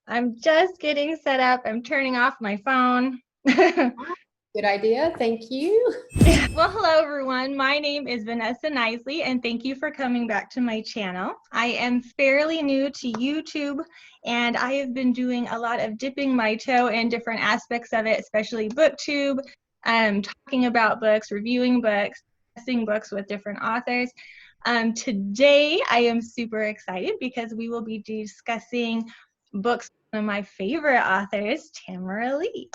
I'm just getting set up. I'm turning off my phone. Good idea. Thank you. Well, hello, everyone. My name is Venessa Knizley, and thank you for coming back to my channel. I am fairly new to YouTube, and I have been doing a lot of dipping my toe in different aspects of it, especially booktube, talking about books, reviewing books, discussing books with different authors. Today, I am super excited because we will be discussing books from one of my favorite authors, Tamara Leigh.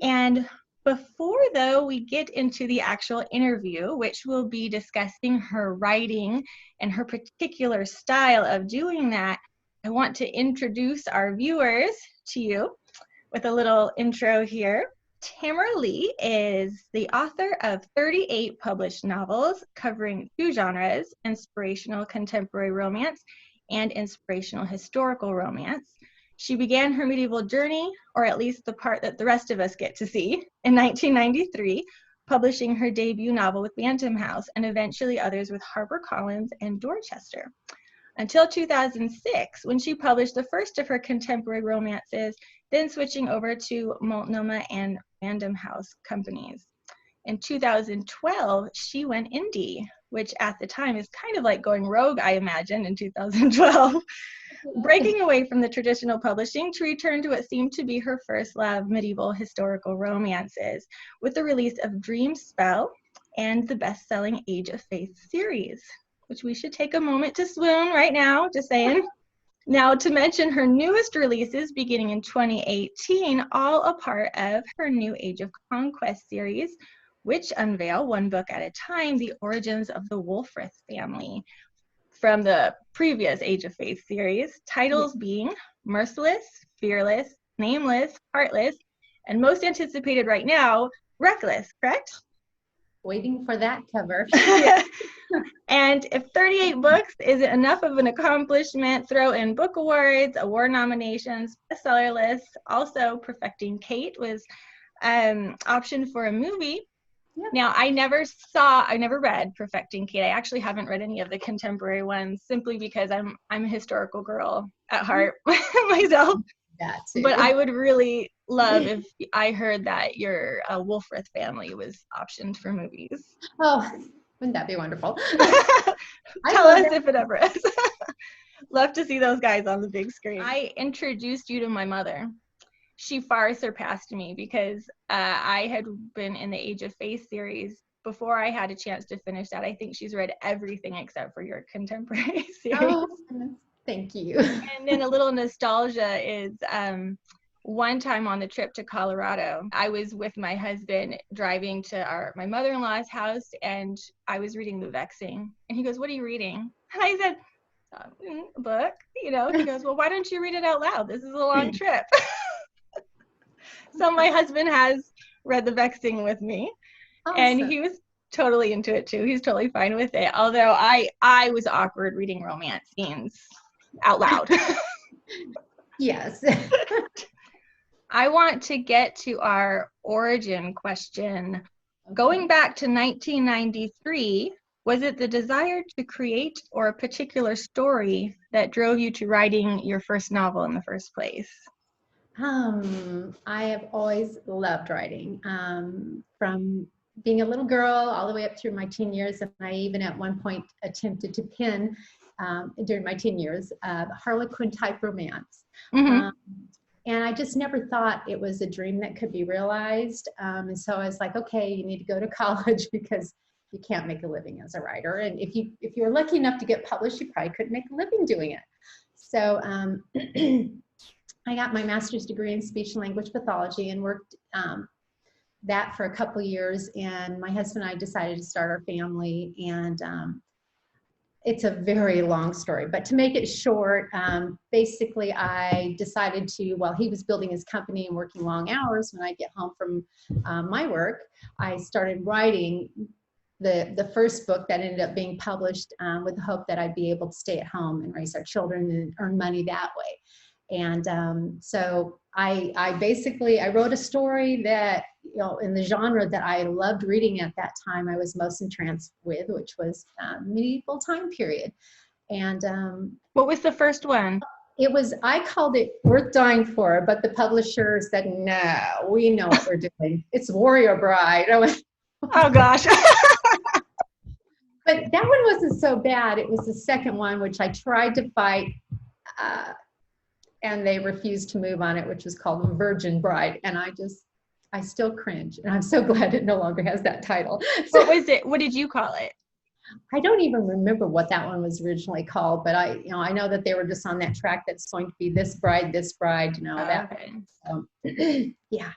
And before, though, we get into the actual interview, which will be discussing her writing and her particular style of doing that, I want to introduce our viewers to you with a little intro here. Tamara Leigh is the author of 38 published novels covering two genres, inspirational contemporary romance and inspirational historical romance. She began her medieval journey, or at least the part that the rest of us get to see, in 1993, publishing her debut novel with Bantam House and eventually others with HarperCollins and Dorchester, until 2006, when she published the first of her contemporary romances, then switching over to Multnomah and Random House companies. In 2012, she went indie, which at the time is kind of like going rogue, I imagine, in 2012. Breaking away from the traditional publishing to return to what seemed to be her first love, medieval historical romances, with the release of Dream Spell and the best-selling Age of Faith series, which we should take a moment to swoon right now, just saying. Now, to mention her newest releases beginning in 2018, all a part of her new Age of Conquest series, which unveil, one book at a time, the origins of the Wulfrith family from the previous Age of Faith series, titles being Merciless, Fearless, Nameless, Heartless, and most anticipated right now, Reckless, correct? Waiting for that cover. And if 38 books isn't enough of an accomplishment, throw in book awards, award nominations, bestseller lists. Also, Perfecting Kate was optioned for a movie. Yep. Now, I never read Perfecting Kate. I actually haven't read any of the contemporary ones simply because I'm a historical girl at heart myself. But I would really love if I heard that your Wulfrith family was optioned for movies. Oh, wouldn't that be wonderful? Tell us if it ever is. Love to see those guys on the big screen. I introduced you to my mother. She far surpassed me because I had been in the Age of Faith series before I had a chance to finish that. I think she's read everything except for your contemporary series. Oh, thank you. And then a little nostalgia is one time on the trip to Colorado, I was with my husband driving to my mother-in-law's house, and I was reading The Vexing. And he goes, "What are you reading?" And I said, "A book." You know, he goes, "Well, why don't you read it out loud? This is a long trip." So my husband has read The Vexing with me, awesome. And he was totally into it too. He's totally fine with it. Although I was awkward reading romance scenes out loud. Yes. I want to get to our origin question. Going back to 1993, was it the desire to create or a particular story that drove you to writing your first novel in the first place? I have always loved writing, from being a little girl all the way up through my teen years, and I even at one point attempted to pen during my teen years Harlequin type romance. Mm-hmm. And I just never thought it was a dream that could be realized. And so I was like, okay, you need to go to college because you can't make a living as a writer. And if you were lucky enough to get published, you probably couldn't make a living doing it. So I got my master's degree in speech and language pathology and worked that for a couple years. And my husband and I decided to start our family. And it's a very long story, but to make it short, basically I decided to, while he was building his company and working long hours, when I get home from my work, I started writing the first book that ended up being published with the hope that I'd be able to stay at home and raise our children and earn money that way. And so I basically wrote a story that, you know, in the genre that I loved reading at that time, I was most entranced with, which was medieval time period. And what was the first one? I called it Worth Dying For, but the publisher said, no, we know what we're doing. It's Warrior Bride. I went, Oh gosh. but that one wasn't so bad. It was the second one, which I tried to fight, and they refused to move on it, which was called Virgin Bride. And I still cringe. And I'm so glad it no longer has that title. So, What was it? What did you call it? I don't even remember what that one was originally called, but I know that they were just on that track that's going to be this bride, that. Okay. So, yeah.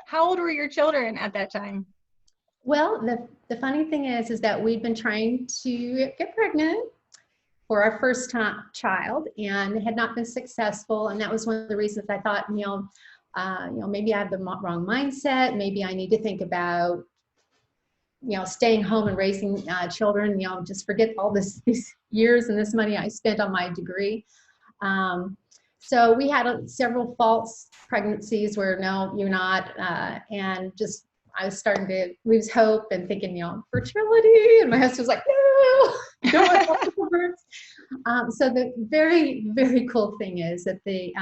How old were your children at that time? Well, the funny thing is that we've been trying to get pregnant for our first child and had not been successful. And that was one of the reasons I thought, maybe I have the wrong mindset. Maybe I need to think about, staying home and raising children, just forget all these years and this money I spent on my degree. So we had several false pregnancies where, no, you're not. And just, I was starting to lose hope and thinking, fertility. And my husband was like, no, don't want multiple births. So the very, very cool thing is that the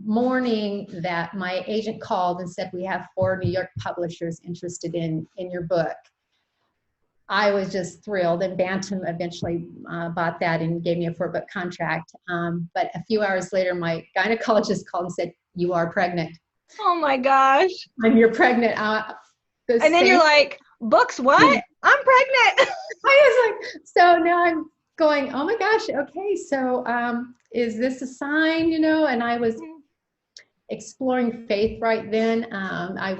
morning that my agent called and said, we have 4 New York publishers interested in your book, I was just thrilled. And Bantam eventually bought that and gave me a 4-book contract. But a few hours later, my gynecologist called and said, you are pregnant. Oh my gosh. You're pregnant. And then you're like, books, what? I'm pregnant. I was like, so now I'm going, oh my gosh, okay, so is this a sign, And I was exploring faith right then. I'd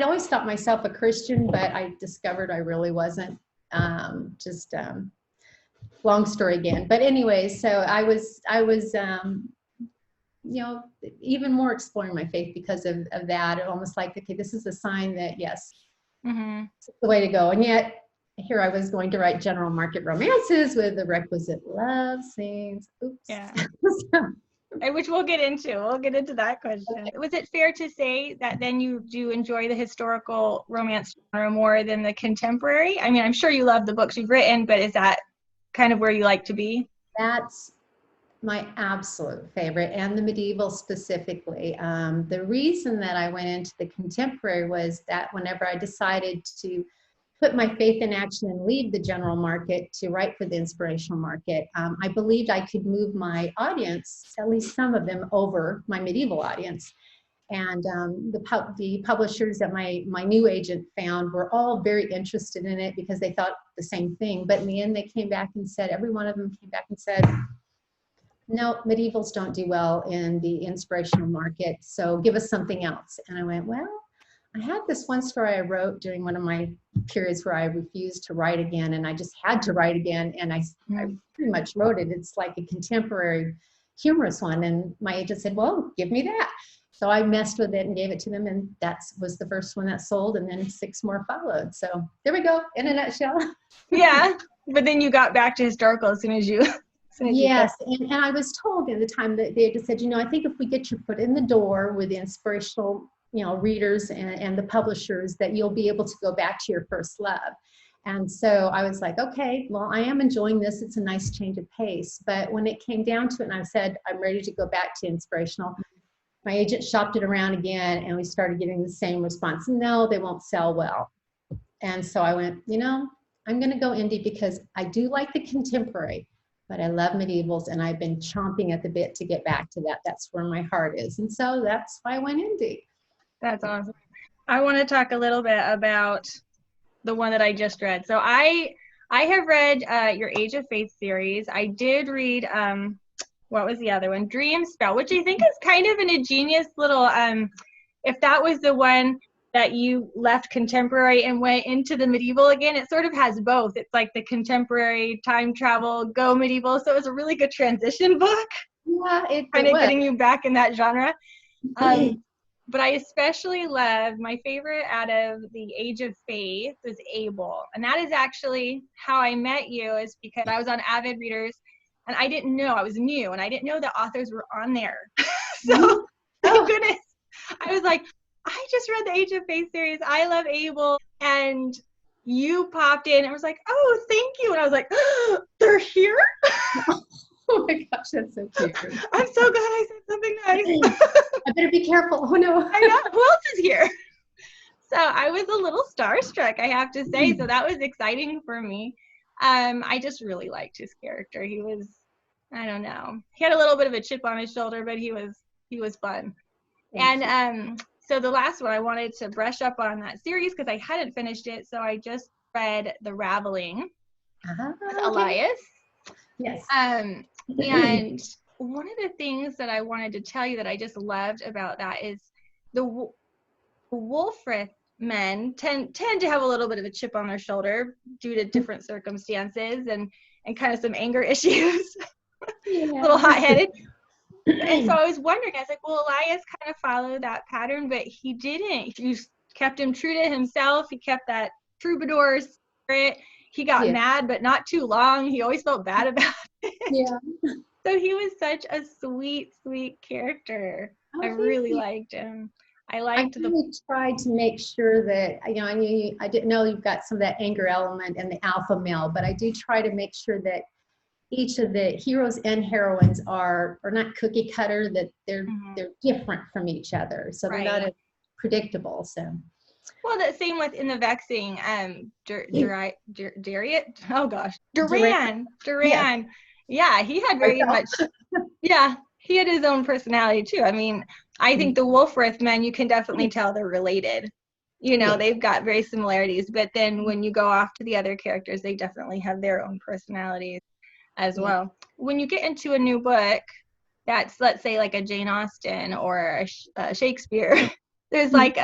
always thought myself a Christian, but I discovered I really wasn't. Long story again. But anyway, so I was even more exploring my faith because of that. It almost like, okay, this is a sign that, yes, it's the way to go. And yet, here I was going to write general market romances with the requisite love scenes. Oops. Yeah. Which we'll get into. We'll get into that question. Okay. Was it fair to say that then you do enjoy the historical romance genre more than the contemporary? I mean, I'm sure you love the books you've written, but is that kind of where you like to be? That's my absolute favorite, and the medieval specifically. The reason that I went into the contemporary was that whenever I decided to put my faith in action and leave the general market to write for the inspirational market, I believed I could move my audience, at least some of them, over my medieval audience. And the publishers that my new agent found were all very interested in it because they thought the same thing. But in the end, they came back and said, every one of them came back and said, no, medievals don't do well in the inspirational market, so give us something else. And I went, well, I had this one story I wrote during one of my periods where I refused to write again, and I just had to write again, and I pretty much wrote it. It's like a contemporary humorous one, and my agent said, well, give me that. So I messed with it and gave it to them, and that was the first one that sold, and then 6 more followed. So there we go, in a nutshell. Yeah, but then you got back to historical as soon as you... Yes, and I was told at the time that they just said, I think if we get your foot in the door with the inspirational readers and the publishers, that you'll be able to go back to your first love. And so I was like, okay, well, I am enjoying this. It's a nice change of pace. But when it came down to it and I said, I'm ready to go back to inspirational, my agent shopped it around again and we started getting the same response. No, they won't sell well. And so I went, I'm going to go indie because I do like the contemporary, but I love medievals and I've been chomping at the bit to get back to that. That's where my heart is. And so that's why I went indie. That's awesome. I want to talk a little bit about the one that I just read. So I have read your Age of Faith series. I did read, what was the other one? Dream Spell, which I think is kind of an ingenious little, if that was the one that you left contemporary and went into the medieval again, it sort of has both. It's like the contemporary, time travel, go medieval. So it was a really good transition book. Yeah, it kind of was. Getting you back in that genre. But I especially love, my favorite out of the Age of Faith was Abel. And that is actually how I met you, is because I was on Avid Readers and I didn't know, I was new and I didn't know the authors were on there. So thank goodness. I was like, I just read the Age of Faith series. I love Abel. And you popped in and was like, oh, thank you. And I was like, oh, they're here? Oh my gosh, that's so cute. I'm so glad I said something nice. I better be careful. Oh no. I know. Who else is here? So I was a little starstruck, I have to say. So that was exciting for me. I just really liked his character. He was, I don't know, he had a little bit of a chip on his shoulder, but he was fun. And so the last one, I wanted to brush up on that series because I hadn't finished it. So I just read The Raveling with Elias. Yes. And one of the things that I wanted to tell you that I just loved about that is the Wolfrith men tend to have a little bit of a chip on their shoulder due to different circumstances and kind of some anger issues. A little hot-headed. And so I was wondering, I was like, well, Elias kind of followed that pattern, but he didn't. He kept him true to himself. He kept that troubadour spirit. He got mad, but not too long. He always felt bad about it. Yeah. So he was such a sweet, sweet character. I really liked him. I really tried to make sure that, you know, I didn't know you've got some of that anger element and the alpha male, but I do try to make sure that each of the heroes and heroines are not cookie cutter, that they're different from each other. So they're not as predictable. So. Well, the same with in the Vexing, Duran. Yeah, he had very much, he had his own personality too. I mean, I think the Wolfrith men, you can definitely tell they're related. You know, they've got very similarities, but then when you go off to the other characters, they definitely have their own personalities as well. When you get into a new book that's, let's say, like a Jane Austen or a Shakespeare, there's like,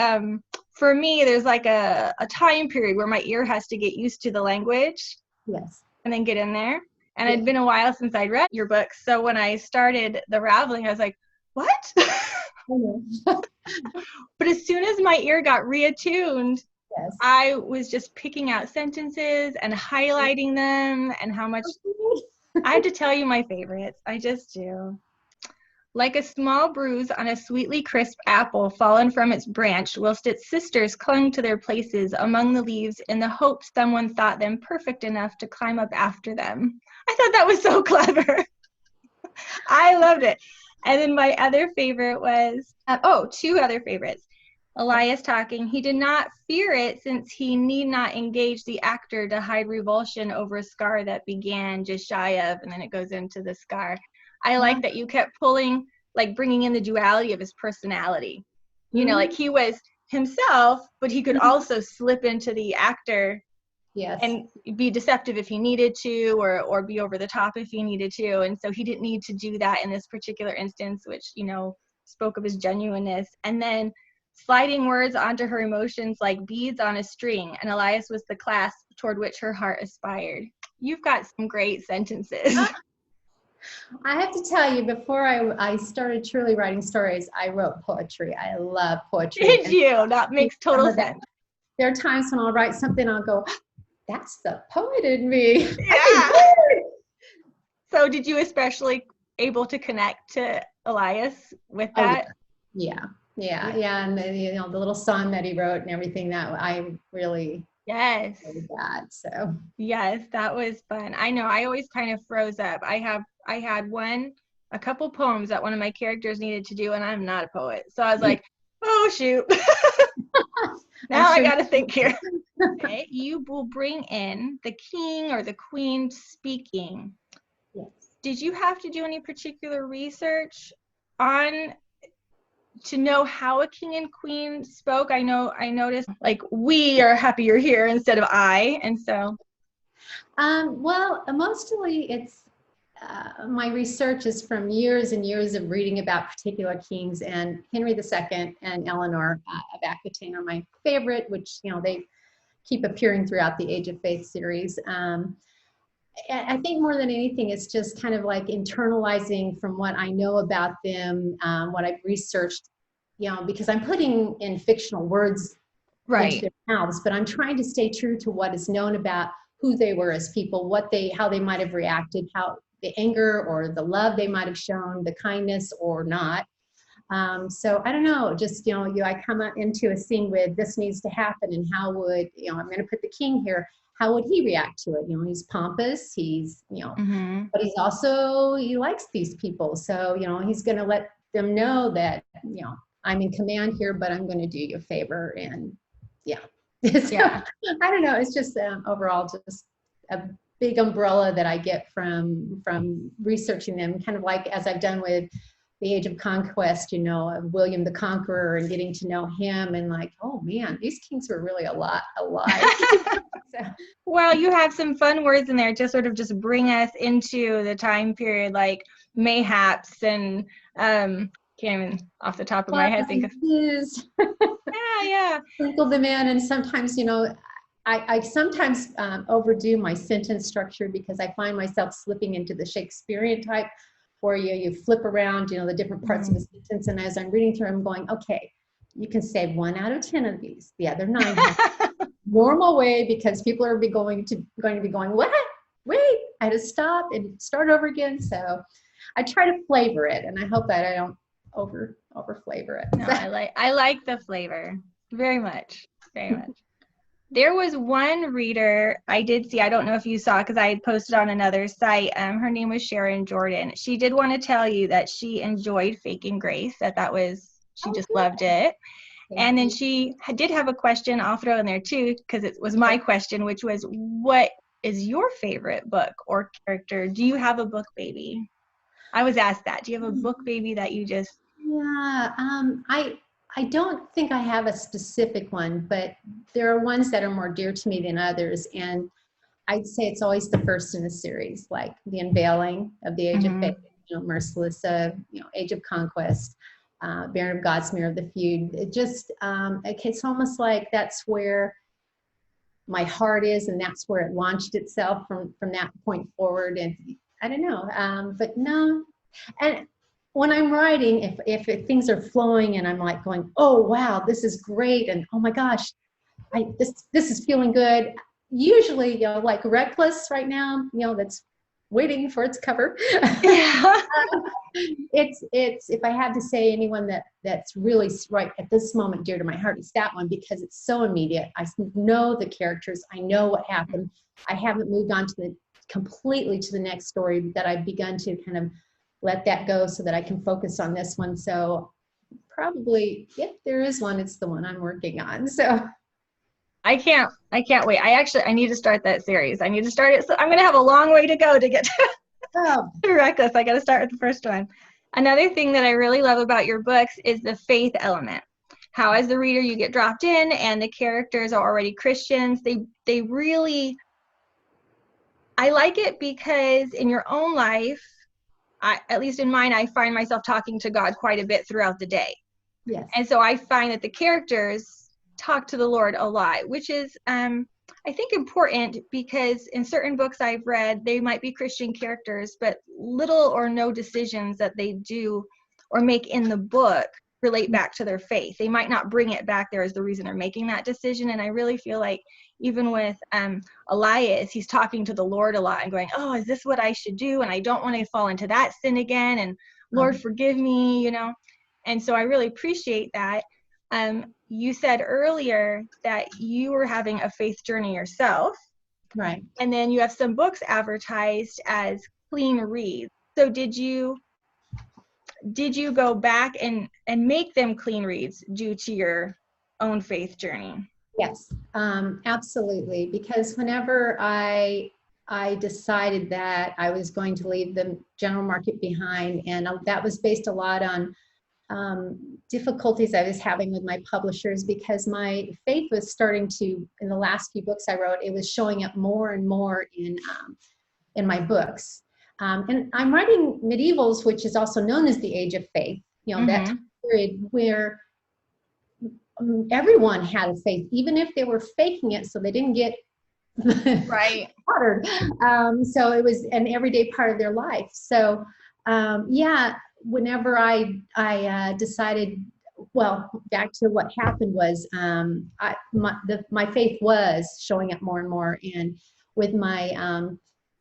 for me, there's like a time period where my ear has to get used to the language and then get in there. And it'd been a while since I'd read your books. So when I started The Raveling, I was like, what? But as soon as my ear got reattuned, I was just picking out sentences and highlighting them and how much. I have to tell you my favorites. I just do. Like a small bruise on a sweetly crisp apple fallen from its branch, whilst its sisters clung to their places among the leaves in the hope someone thought them perfect enough to climb up after them. I thought that was so clever. I loved it. And then my other favorite was, two other favorites. Elias talking, he did not fear it since he need not engage the actor to hide revulsion over a scar that began just shy of, and then it goes into the scar. I like that you kept pulling, like bringing in the duality of his personality. You know, like he was himself, but he could also slip into the actor and be deceptive if he needed to, or be over the top if he needed to. And so he didn't need to do that in this particular instance, which, you know, spoke of his genuineness. And then sliding words onto her emotions like beads on a string, and Elias was the clasp toward which her heart aspired. You've got some great sentences. I have to tell you, before I started truly writing stories, I wrote poetry. I love poetry. Did you? That makes total sense. There are times when I'll write something, I'll go, that's the poet in me. Yeah. So did you especially able to connect to Elias with that? Yeah. And the little song that he wrote and everything, that I really that. So yes, that was fun. I know, I always kind of froze up. I had a couple poems that one of my characters needed to do, and I'm not a poet. So I was like, oh shoot. Now I got to think here. Okay, you will bring in the king or the queen speaking. Yes. Did you have to do any particular research to know how a king and queen spoke? I noticed like we are happy you're here instead of I, and so. Well, mostly it's my research is from years and years of reading about particular kings, and Henry II and Eleanor of Aquitaine are my favorite, which, you know, they keep appearing throughout the Age of Faith series. I think more than anything, it's just kind of like internalizing from what I know about them, what I've researched, you know, because I'm putting in fictional words into their mouths, but I'm trying to stay true to what is known about who they were as people, how they might have reacted, how the anger or the love they might have shown, the kindness or not. So I don't know, just, you know, I come into a scene with this needs to happen, and how would, you know, I'm going to put the king here. how would he react to it? You know, he's pompous, he's, you know, Mm-hmm. but he's also, he likes these people. So, you know, he's going to let them know that, you know, I'm in command here, but I'm going to do you a favor. And yeah. So, Yeah. I don't know. It's just overall just a big umbrella that I get from researching them, kind of like as I've done with the Age of Conquest, you know, of William the Conqueror, and getting to know him, and like, oh man, these kings were really a lot alike. So, Well, you have some fun words in there to sort of just bring us into the time period, like mayhaps and can't even off the top of my head think of. Yeah. Sprinkle them in, and sometimes, you know, I sometimes overdo my sentence structure because I find myself slipping into the Shakespearean type, where you flip around, you know, the different parts of a sentence, and as I'm reading through, I'm going, okay, you can say 1 out of 10 of these. The other 9 have normal way, because people are going to be going, what? Wait, I had to stop and start over again. So I try to flavor it, and I hope that I don't over flavor it. No, I like the flavor very much, very much. There was one reader I did see, I don't know if you saw, because I had posted on another site. Her name was Sharon Jordan. She did want to tell you that she enjoyed Faking Grace, she just loved it. And then she did have a question I'll throw in there too, because it was my question, which was, what is your favorite book or character? Do you have a book baby? I was asked that. Do you have a book baby that you just... Yeah, I don't think I have a specific one, but there are ones that are more dear to me than others. And I'd say it's always the first in the series, like the unveiling of the Age of Faith, you know, Merciless, you know, Age of Conquest, Baron of Godsmere of the Feud. It just, it's almost like that's where my heart is, and that's where it launched itself from that point forward. And I don't know, but no. And when I'm writing, if things are flowing and I'm like going, oh wow, this is great, and oh my gosh, this is feeling good. Usually, you know, like Reckless right now, you know, that's waiting for its cover. Yeah. It's if I had to say anyone that's really right at this moment dear to my heart, it's that one, because it's so immediate. I know the characters, I know what happened. I haven't moved on to completely to the next story, that I've begun to kind of let that go so that I can focus on this one. So probably, if there is one, it's the one I'm working on. So I can't wait. I need to start that series. I need to start it. So I'm going to have a long way to go to get to Reckless. I got to start with the first one. Another thing that I really love about your books is the faith element. How as the reader you get dropped in and the characters are already Christians. They really, I like it because in your own life, at least in mine, I find myself talking to God quite a bit throughout the day. yes. And so I find that the characters talk to the Lord a lot, which is, I think, important, because in certain books I've read, they might be Christian characters, but little or no decisions that they do or make in the book relate back to their faith. They might not bring it back there as the reason they're making that decision. And I really feel like even with Elias, he's talking to the Lord a lot and going, oh, is this what I should do? And I don't want to fall into that sin again. And Lord, forgive me, you know. And so I really appreciate that. You said earlier that you were having a faith journey yourself. Right. And then you have some books advertised as clean reads. So did you go back and make them clean reads due to your own faith journey? Yes, absolutely. Because whenever I decided that I was going to leave the general market behind, and that was based a lot on difficulties I was having with my publishers, because my faith was starting to, in the last few books I wrote, it was showing up more and more in my books. And I'm writing medievals, which is also known as the Age of Faith, you know, that period where everyone had a faith, even if they were faking it so they didn't get right watered. So it was an everyday part of their life. So yeah, whenever I decided, well, back to what happened was my faith was showing up more and more. And with my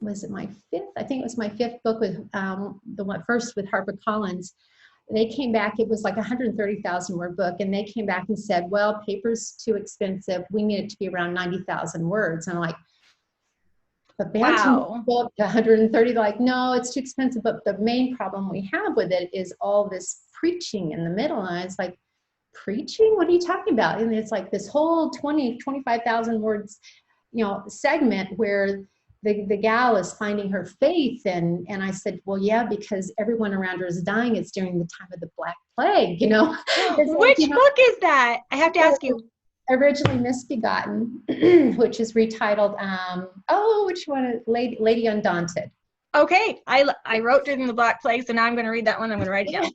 was it my fifth? I think it was my fifth book with the one first with HarperCollins. They came back, it was like 130,000 word book, and they came back and said, well, paper's too expensive. We need it to be around 90,000 words. And I'm like, But Bantam Wow. book, 130, like, no, it's too expensive. But the main problem we have with it is all this preaching in the middle. And I was like, preaching? What are you talking about? And it's like this whole 25,000 words, segment where the gal is finding her faith. And I said, well, yeah, because everyone around her is dying. It's during the time of the Black Plague, It's like, Which book is that? I have to ask you. Originally Misbegotten, which is retitled, which one? Lady Undaunted. Okay, I wrote during the Black Plague, so now I'm going to read that one. I'm going to write it down.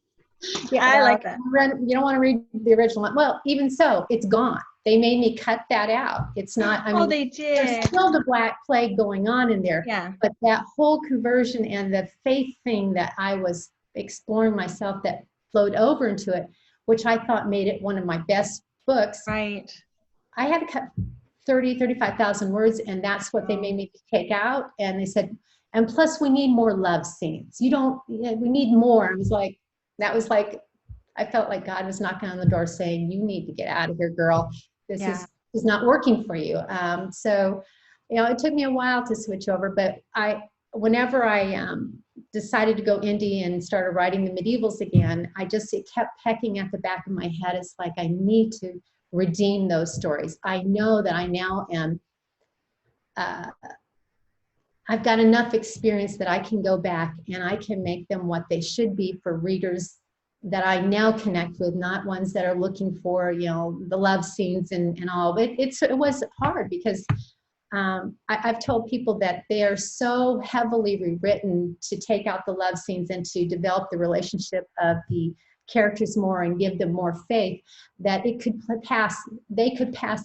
Yeah, I like that. You don't want to read the original one. Well, even so, it's gone. They made me cut that out. It's not. I mean, they did. There's still the Black Plague going on in there. Yeah. But that whole conversion and the faith thing that I was exploring myself that flowed over into it, which I thought made it one of my best books. Right. I had to cut 35,000 words, and that's what they made me take out. And they said, and plus we need more love scenes. We need more. That was like, I felt like God was knocking on the door saying, you need to get out of here, girl. This is not working for you. So, it took me a while to switch over, but whenever I decided to go indie and started writing the medievals again, it kept pecking at the back of my head. It's like, I need to redeem those stories. I know that I now am, I've got enough experience that I can go back and I can make them what they should be for readers that I now connect with, not ones that are looking for, the love scenes and all. It was hard because I've told people that they are so heavily rewritten to take out the love scenes and to develop the relationship of the characters more and give them more faith, that they could pass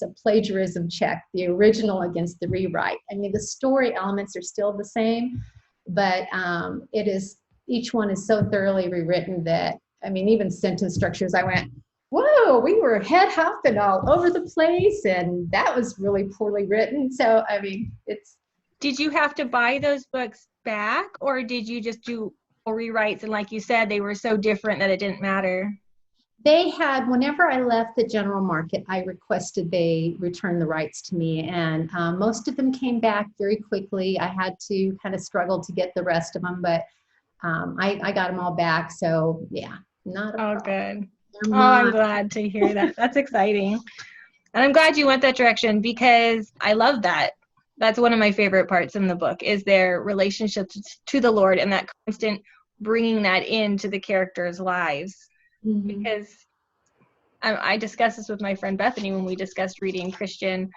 a plagiarism check, the original against the rewrite. I mean, the story elements are still the same, but each one is so thoroughly rewritten that, I mean, even sentence structures, I went, whoa, we were head hopping all over the place, and that was really poorly written. So, I mean, Did you have to buy those books back, or did you just do rewrites, and like you said, they were so different that it didn't matter? They had, whenever I left the general market, I requested they return the rights to me, and most of them came back very quickly. I had to kind of struggle to get the rest of them, but I got them all back. So yeah, not a problem. Good. I'm glad to hear that. That's exciting. And I'm glad you went that direction, because I love that. That's one of my favorite parts in the book, is their relationship to the Lord and that constant bringing that into the characters' lives. Mm-hmm. Because I discussed this with my friend Bethany when we discussed reading Christian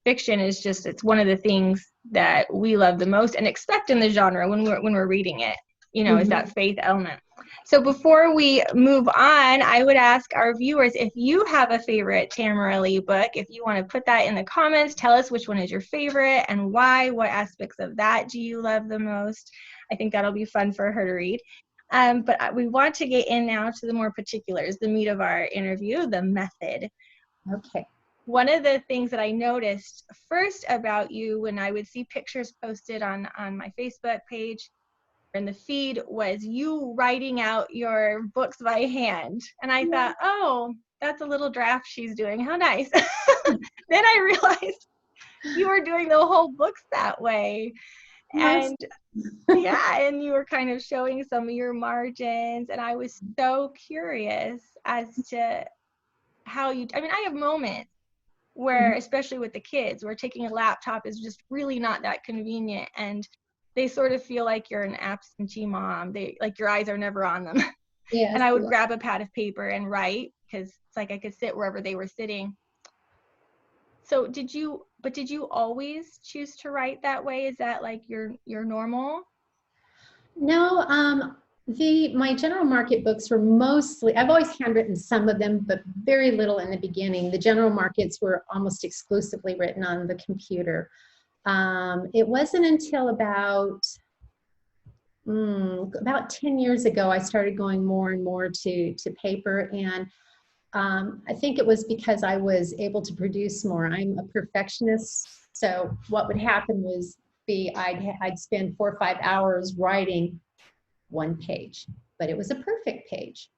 fiction. It's one of the things that we love the most and expect in the genre when we're reading it, mm-hmm. is that faith element. So before we move on, I would ask our viewers, if you have a favorite Tamara Leigh book, if you want to put that in the comments, tell us which one is your favorite and why. What aspects of that do you love the most? I think that'll be fun for her to read. But we want to get in now to the more particulars, the meat of our interview, the method. Okay. One of the things that I noticed first about you when I would see pictures posted on my Facebook page in the feed was you writing out your books by hand. And I thought, oh, that's a little draft she's doing. How nice. Then I realized you were doing the whole books that way. And and you were kind of showing some of your margins. And I was so curious as to how I have moments where, especially with the kids, where taking a laptop is just really not that convenient. And they sort of feel like you're an absentee mom. Like your eyes are never on them. Yes, and I would grab a pad of paper and write, because it's like I could sit wherever they were sitting. So did you always choose to write that way? Is that like your normal? No, my general market books were mostly, I've always handwritten some of them, but very little in the beginning. The general markets were almost exclusively written on the computer. It wasn't until about 10 years ago I started going more and more to paper, and I think it was because I was able to produce more. I'm a perfectionist, so what would happen was I'd spend 4 or 5 hours writing one page, but it was a perfect page.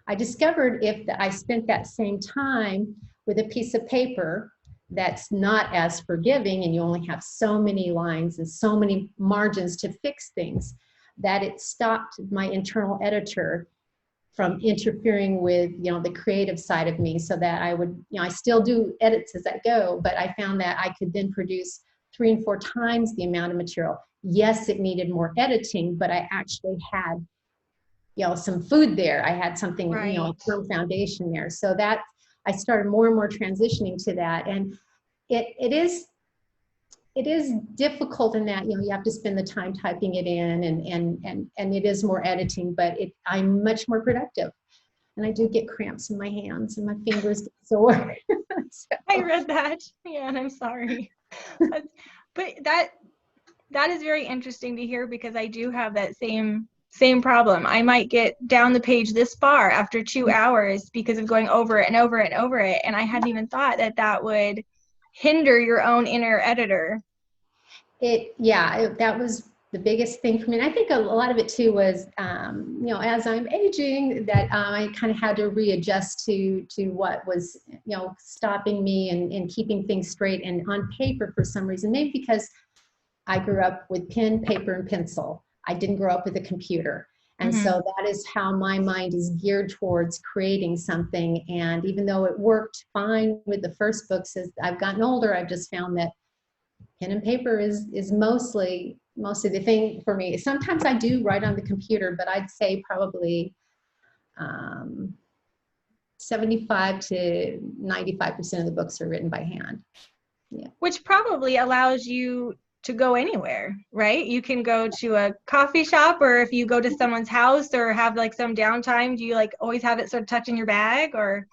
I discovered if I spent that same time with a piece of paper that's not as forgiving, and you only have so many lines and so many margins to fix things, that it stopped my internal editor from interfering with, you know, the creative side of me, so that I would, you know, I still do edits as I go, but I found that I could then produce 3 and 4 times the amount of material. Yes, it needed more editing, but I actually had, you know, some food there. I had something, Right. you know, a firm foundation there. So that I started more and more transitioning to that. And it is difficult in that, you know, you have to spend the time typing it in, and it is more editing, but I'm much more productive. And I do get cramps in my hands and my fingers get sore. So. I read that. Yeah, and I'm sorry. But that is very interesting to hear, because I do have that same problem. I might get down the page this far after 2 hours because of going over it and over it and over it, and I hadn't even thought that would hinder your own inner editor. That was the biggest thing for me. And I think a lot of it too was, you know, as I'm aging, that I kind of had to readjust to what was, you know, stopping me and keeping things straight and on paper for some reason. Maybe because I grew up with pen, paper, and pencil. I didn't grow up with a computer. And so that is how my mind is geared towards creating something. And even though it worked fine with the first books, as I've gotten older, I've just found that pen and paper is mostly the thing for me. Sometimes I do write on the computer, but I'd say probably 75 to 95% of the books are written by hand. Yeah. Which probably allows you to go anywhere, right? You can go to a coffee shop, or if you go to someone's house or have like some downtime, do you like always have it sort of tucked in your bag, or?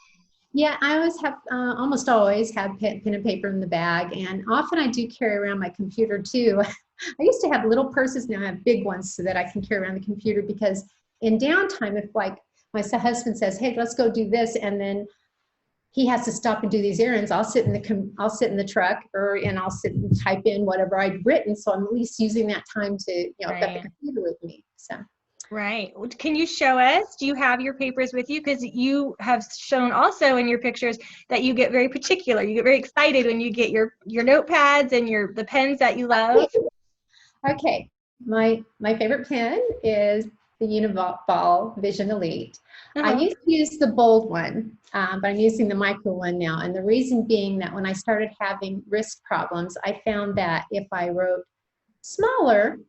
Yeah, I always have, almost always have pen and paper in the bag, and often I do carry around my computer too. I used to have little purses, now I have big ones so that I can carry around the computer, because in downtime, if like my husband says, hey, let's go do this, and then he has to stop and do these errands, I'll sit in the truck, and I'll sit and type in whatever I'd written, so I'm at least using that time to, you know, I've got the computer with me. So. Right. Can you show us? Do you have your papers with you? Because you have shown also in your pictures that you get very particular. You get very excited when you get your notepads and the pens that you love. Okay. My favorite pen is the Uniball Vision Elite. I used to use the bold one, but I'm using the micro one now. And the reason being that when I started having wrist problems, I found that if I wrote smaller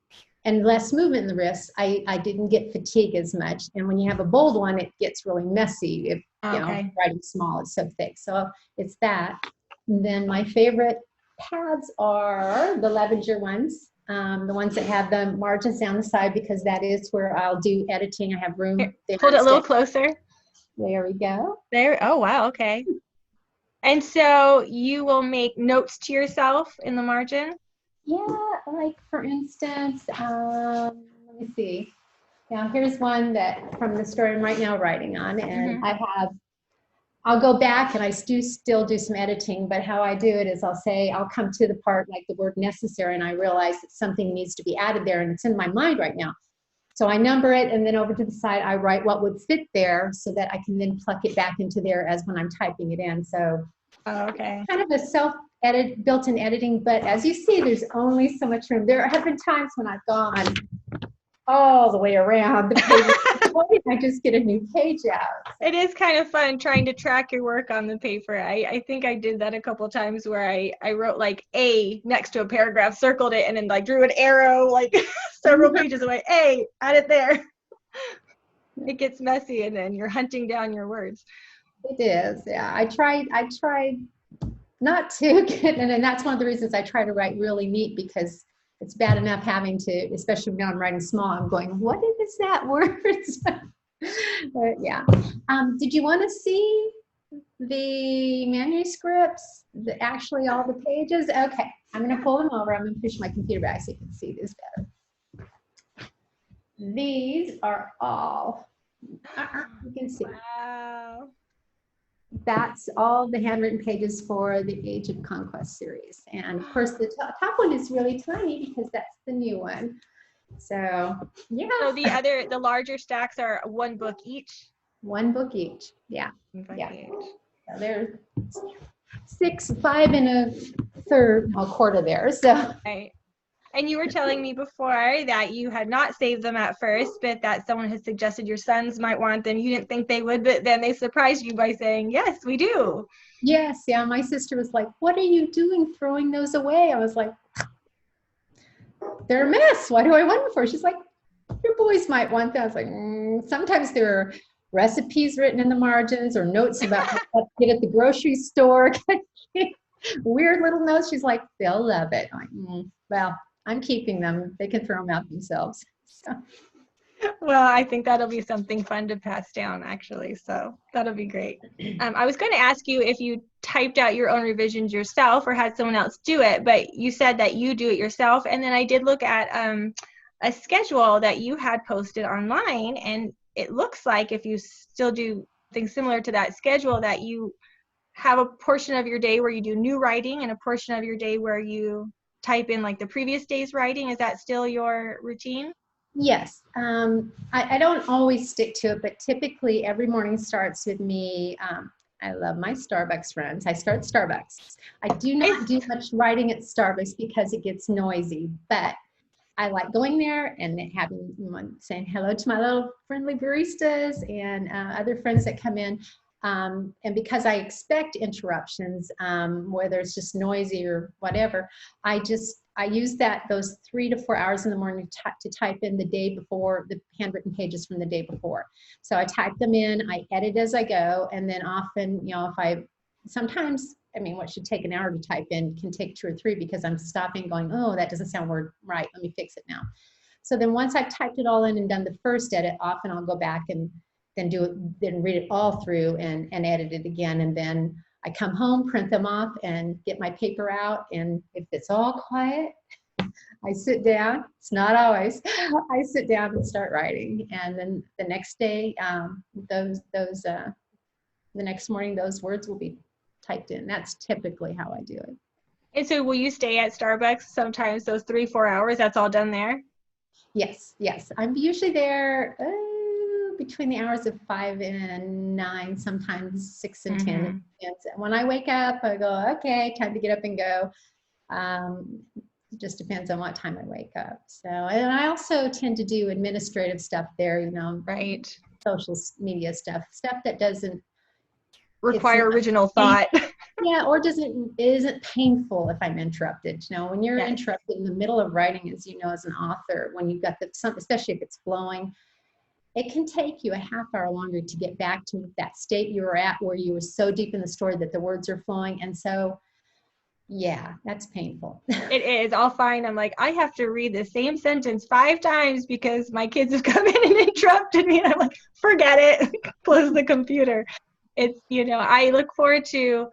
and less movement in the wrists, I didn't get fatigue as much. And when you have a bold one, it gets really messy. If you know, writing small, it's so thick. So it's that. And then my favorite pads are the Levenger ones, the ones that have the margins down the side, because that is where I'll do editing. I have room. Here, hold it a little closer. There we go. There. Oh, wow. Okay. And so you will make notes to yourself in the margin? Yeah, like for instance, let me see. Now here's one that from the story I'm right now writing on, and I'll go back and I still do some editing, but how I do it is I'll come to the part like the word necessary, and I realize that something needs to be added there, and it's in my mind right now. So I number it, and then over to the side, I write what would fit there so that I can then pluck it back into there as when I'm typing it in. So kind of a built-in editing, but as you see, there's only so much room. There have been times when I've gone all the way around the page. I just get a new page out. It is kind of fun trying to track your work on the paper. I think I did that a couple times where I wrote like A next to a paragraph, circled it, and then like drew an arrow like several pages away. A, add it there. It gets messy, and then you're hunting down your words. It is, yeah. I tried not to get, and that's one of the reasons I try to write really neat, because it's bad enough having to, especially when I'm writing small, I'm going, what is that word? But yeah. Did you want to see the manuscripts, actually all the pages? Okay, I'm going to pull them over. I'm going to push my computer back so you can see this better. These are all, you can see. Wow. That's all the handwritten pages for the Age of Conquest series. And of course, the top one is really tiny because that's the new one. So, yeah. So the larger stacks are one book each? One book each, yeah. One book yeah. each. So there's, 5 and a third, a quarter there. So. Right. And you were telling me before that you had not saved them at first, but that someone had suggested your sons might want them. You didn't think they would, but then they surprised you by saying, yes, we do. Yes, yeah. My sister was like, what are you doing throwing those away? I was like, they're a mess. Why do I want them for? She's like, your boys might want that. I was like, sometimes there are recipes written in the margins or notes about what to get at the grocery store. Weird little notes. She's like, they'll love it. I'm like, well, I'm keeping them. They can throw them out themselves. So. Well, I think that'll be something fun to pass down, actually. So that'll be great. I was going to ask you if you typed out your own revisions yourself or had someone else do it, but you said that you do it yourself. And then I did look at a schedule that you had posted online, and it looks like if you still do things similar to that schedule, that you have a portion of your day where you do new writing and a portion of your day where you type in like the previous day's writing. Is that still your routine? Yes. I don't always stick to it, but typically every morning starts with me. I love my Starbucks runs. I start Starbucks. I do not do much writing at Starbucks because it gets noisy, but I like going there and saying hello to my little friendly baristas and other friends that come in. And because I expect interruptions, whether it's just noisy or whatever, I use those 3 to 4 hours in the morning to type in the day before, the handwritten pages from the day before. So I type them in, I edit as I go, and then often, sometimes, what should take an hour to type in can take 2 or 3 because I'm stopping going, oh, that doesn't sound right, let me fix it now. So then once I've typed it all in and done the first edit, often I'll go back and then read it all through and edit it again. And then I come home, print them off, and get my paper out. And if it's all quiet, I sit down. It's not always. I sit down and start writing. And then the next day, the next morning, those words will be typed in. That's typically how I do it. And so will you stay at Starbucks sometimes those 3-4 hours? That's all done there? Yes. I'm usually there between the hours of 5 and 9, sometimes 6 and 10. Mm-hmm. When I wake up, I go, okay, time to get up and go. It just depends on what time I wake up. So, and I also tend to do administrative stuff there, right? Social media stuff that doesn't require original thought. Yeah, or isn't painful if I'm interrupted. When you're interrupted in the middle of writing, as you know, as an author, when you've got especially if it's flowing, it can take you a half hour longer to get back to that state you were at where you were so deep in the story that the words are flowing. And so, yeah, that's painful. It is. I'll find I'm like, I have to read the same sentence 5 times because my kids have come in and interrupted me. And I'm like, forget it. Close the computer. It's, I look forward to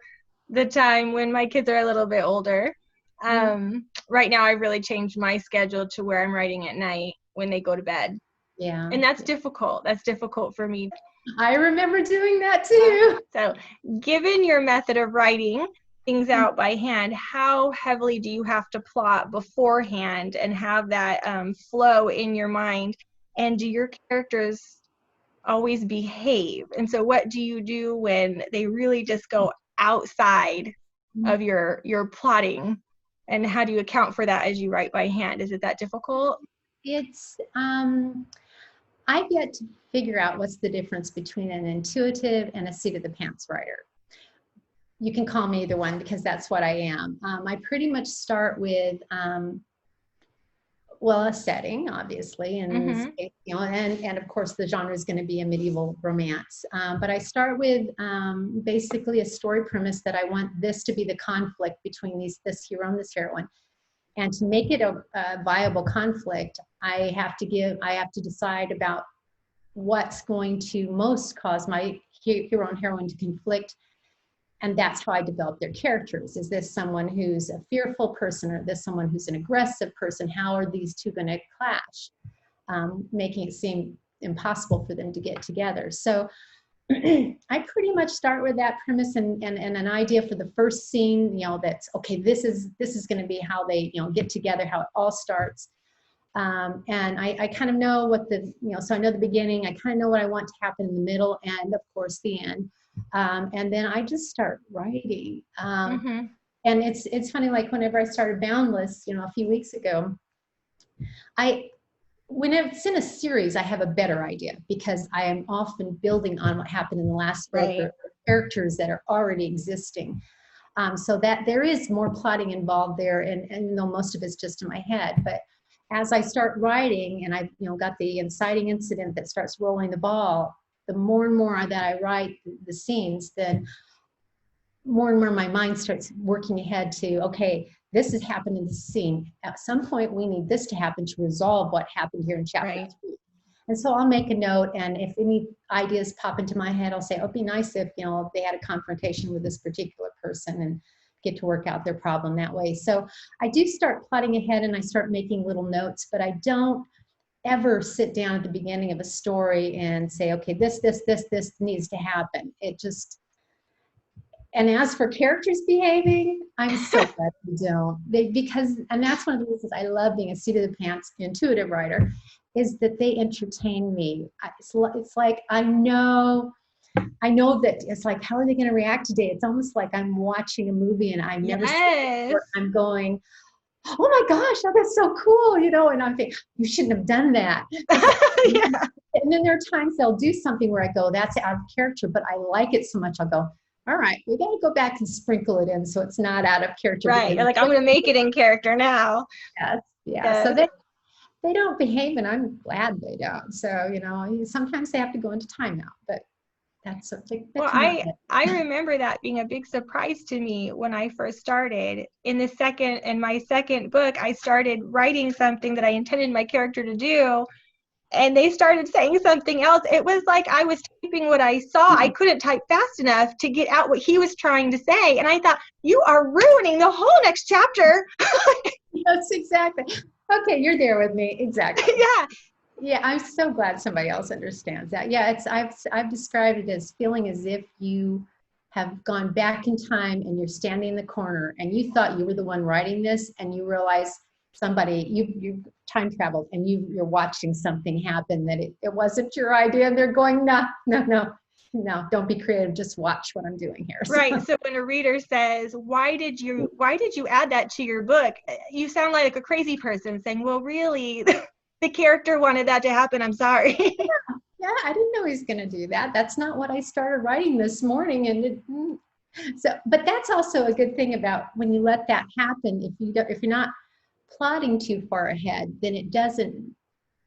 the time when my kids are a little bit older. Right now, I've really changed my schedule to where I'm writing at night when they go to bed. Yeah. And that's difficult. That's difficult for me. I remember doing that too. So given your method of writing things out by hand, how heavily do you have to plot beforehand and have that flow in your mind? And do your characters always behave? And so what do you do when they really just go outside of your plotting? And how do you account for that as you write by hand? Is it that difficult? It's I've yet to figure out what's the difference between an intuitive and a seat of the pants writer. You can call me either one because that's what I am. I pretty much start with a setting, obviously, and and of course the genre is going to be a medieval romance. But I start with basically a story premise that I want this to be the conflict between this hero and this heroine. And to make it a viable conflict, I have to decide about what's going to most cause my hero and heroine to conflict. And that's how I develop their characters. Is this someone who's a fearful person, or is this someone who's an aggressive person? How are these two going to clash, making it seem impossible for them to get together? So I pretty much start with that premise and an idea for the first scene, that's okay, this is going to be how they, get together, how it all starts. And I kind of know what so I know the beginning, I kind of know what I want to happen in the middle, and of course the end. And then I just start writing. Mm-hmm. And it's funny, like whenever I started Boundless, a few weeks ago, when it's in a series, I have a better idea because I am often building on what happened in the last book, Right. or characters that are already existing. So that there is more plotting involved there, and though most of it's just in my head. But as I start writing, and I've got the inciting incident that starts rolling the ball, the more and more that I write the scenes, then more and more my mind starts working ahead to, okay, this has happened in the scene. At some point, we need this to happen to resolve what happened here in chapter 3. And so I'll make a note, and if any ideas pop into my head, I'll say, oh, it'd be nice if, they had a confrontation with this particular person and get to work out their problem that way. So I do start plotting ahead, and I start making little notes, but I don't ever sit down at the beginning of a story and say, okay, this needs to happen. It just, and as for characters behaving, I'm so glad we don't. And that's one of the reasons I love being a seat of the pants intuitive writer, is that they entertain me. It's like, I know that it's like, how are they going to react today? It's almost like I'm watching a movie and I've never seen it before. I'm going, oh my gosh, oh, that's so cool, and I'm thinking, you shouldn't have done that. Yeah. And then there are times they'll do something where I go, that's out of character, but I like it so much, I'll go, all right, we got to go back and sprinkle it in so it's not out of character. Right. You're like, I'm going to make it in character now. Yes. Yeah. So they don't behave, and I'm glad they don't. So, sometimes they have to go into timeout, but that's well, I remember that being a big surprise to me when I first started. In my second book, I started writing something that I intended my character to do, and they started saying something else. It was like I was typing what I saw. I couldn't type fast enough to get out what he was trying to say. And I thought, you are ruining the whole next chapter. Yes, exactly. Okay, you're there with me. Exactly. Yeah. Yeah, I'm so glad somebody else understands that. Yeah, I've described it as feeling as if you have gone back in time and you're standing in the corner and you thought you were the one writing this, and you realize you time traveled and you're watching something happen that it wasn't your idea, and they're going, no, don't be creative, just watch what I'm doing here. Right. So when a reader says, why did you add that to your book? You sound like a crazy person saying, well, really, the character wanted that to happen. I'm sorry. Yeah, I didn't know he was going to do that. That's not what I started writing this morning. And but that's also a good thing about when you let that happen. If you're not plotting too far ahead, then it doesn't,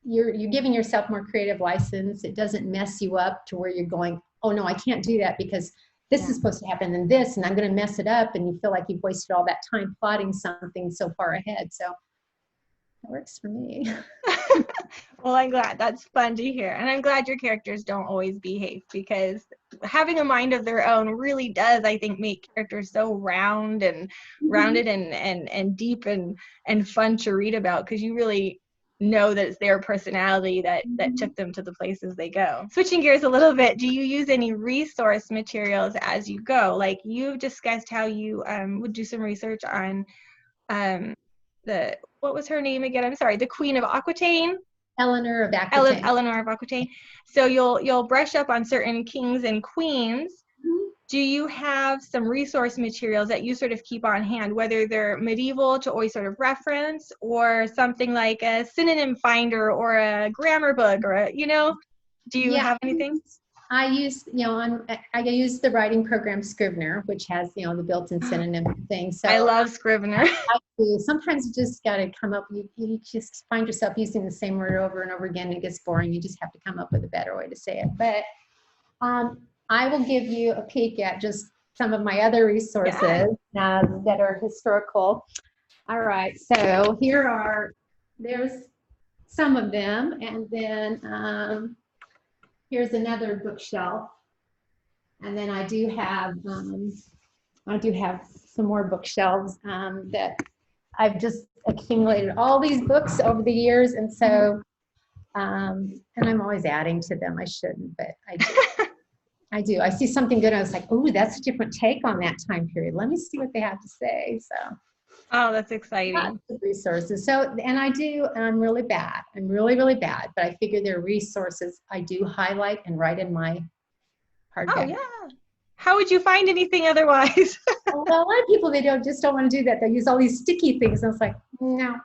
you're giving yourself more creative license. It doesn't mess you up to where you're going, oh no, I can't do that because this is supposed to happen and this, and I'm going to mess it up. And you feel like you've wasted all that time plotting something so far ahead. So that works for me. Well, I'm glad. That's fun to hear. And I'm glad your characters don't always behave, because having a mind of their own really does, I think, make characters so rounded and deep and fun to read about, because you really know that it's their personality that took them to the places they go. Switching gears a little bit, do you use any resource materials as you go? Like, you've discussed how you would do some research on what was her name again? I'm sorry, the Queen of Aquitaine. Eleanor of Aquitaine. Eleanor of Aquitaine. So you'll brush up on certain kings and queens. Mm-hmm. Do you have some resource materials that you sort of keep on hand, whether they're medieval to always sort of reference, or something like a synonym finder or a grammar book, or do you have anything? I use the writing program Scrivener, which has, the built-in synonym thing. So I love Scrivener. I do. Sometimes you just got to come up, you just find yourself using the same word over and over again. It gets boring. You just have to come up with a better way to say it. But I will give you a peek at just some of my other resources that are historical. All right. So there's some of them. And then here's another bookshelf, and then I do have some more bookshelves that I've just accumulated all these books over the years, and so and I'm always adding to them. I shouldn't, but I do. I see something good, and I was like, "Ooh, that's a different take on that time period. Let me see what they have to say." So Oh, that's Lots exciting. of resources. So, and I'm really bad. I'm really, really bad, but I figure there are resources I do highlight and write in my Oh, hardback. yeah. How would you find anything otherwise? Well, a lot of people, they just don't want to do that. They use all these sticky things. And I was like, no.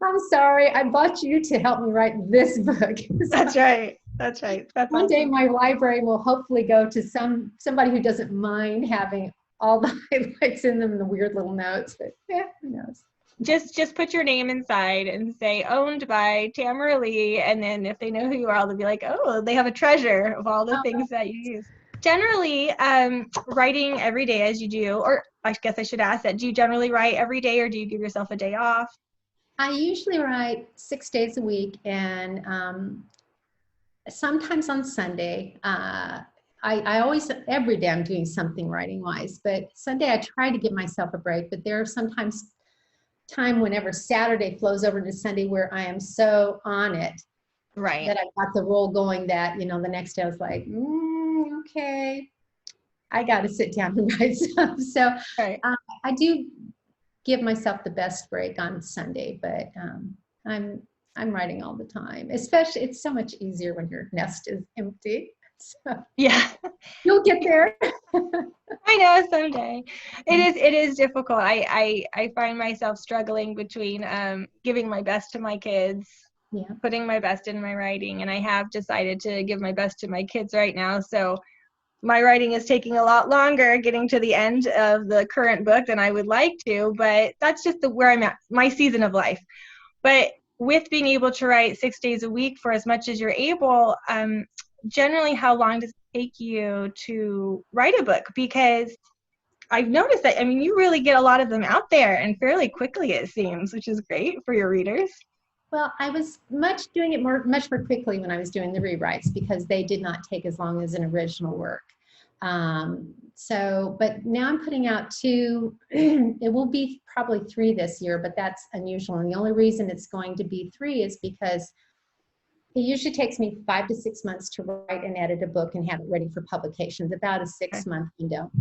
I'm sorry. I bought you to help me write this book. So That's right. That's right. That's one day awesome. my library will hopefully go to somebody who doesn't mind having all the highlights in them and the weird little notes. But yeah, who knows? Just put your name inside and say owned by Tamara Leigh, and then if they know who you are, they'll be like, oh, they have a treasure of all the things that you use. Generally, writing every day as you do, or I guess I should ask that, do you generally write every day or do you give yourself a day off? I usually write 6 days a week, and sometimes on Sunday. I always, every day I'm doing something writing wise, but Sunday I try to give myself a break, but there are sometimes time whenever Saturday flows over to Sunday where I am so on it Right. that I got the roll going that, the next day I was like, okay, I got to sit down and write stuff. So Right. I do give myself the best break on Sunday, but I'm writing all the time. Especially, it's so much easier when your nest is empty. So Yeah. you'll get there. I know someday. It is difficult. I find myself struggling between giving my best to my kids, Yeah. putting my best in my writing, and I have decided to give my best to my kids right now. So my writing is taking a lot longer getting to the end of the current book than I would like to, but that's just where I'm at, my season of life. But with being able to write 6 days a week for as much as you're able, generally how long does it take you to write a book? Because I've noticed that, I mean, you really get a lot of them out there and fairly quickly, it seems, which is great for your readers. Well, I was doing it much more quickly when I was doing the rewrites because they did not take as long as an original work. But now I'm putting out 2, it will be probably 3 this year, but that's unusual. And the only reason it's going to be 3 is because it usually takes me 5 to 6 months to write and edit a book and have it ready for publication. It's about a 6-month window.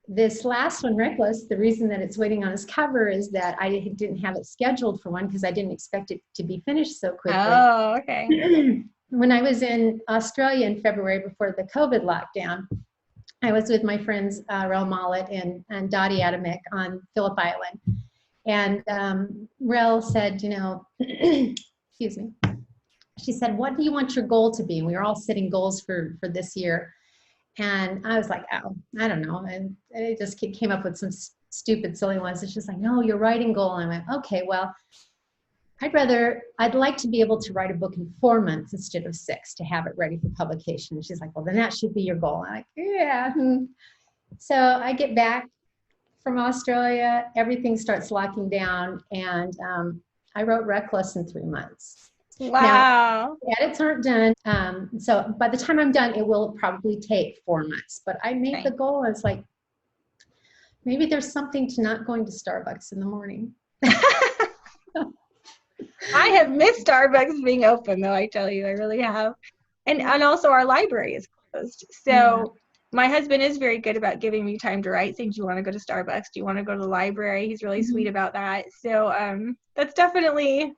This last one, Reckless, the reason that it's waiting on its cover is that I didn't have it scheduled for one because I didn't expect it to be finished so quickly. Oh, okay. When I was in Australia in February before the COVID lockdown, I was with my friends Rel Mollett and Dottie Adamek on Phillip Island. And Rel said, excuse me, she said, what do you want your goal to be? And we were all setting goals for this year. And I was like, oh, I don't know. And it just came up with some stupid, silly ones. It's just like, no, your writing goal. And I went, okay, well, I'd like to be able to write a book in 4 months instead of 6 to have it ready for publication. And she's like, well, then that should be your goal. I'm like, yeah. So I get back from Australia, everything starts locking down. And I wrote Reckless in 3 months. Wow. Now, the edits aren't done. So by the time I'm done, it will probably take 4 months. But I made the goal. It's like, maybe there's something to not going to Starbucks in the morning. I have missed Starbucks being open, though, I tell you, I really have. And also our library is closed. So my husband is very good about giving me time to write, saying, do you want to go to Starbucks? Do you want to go to the library? He's really sweet about that. So that's definitely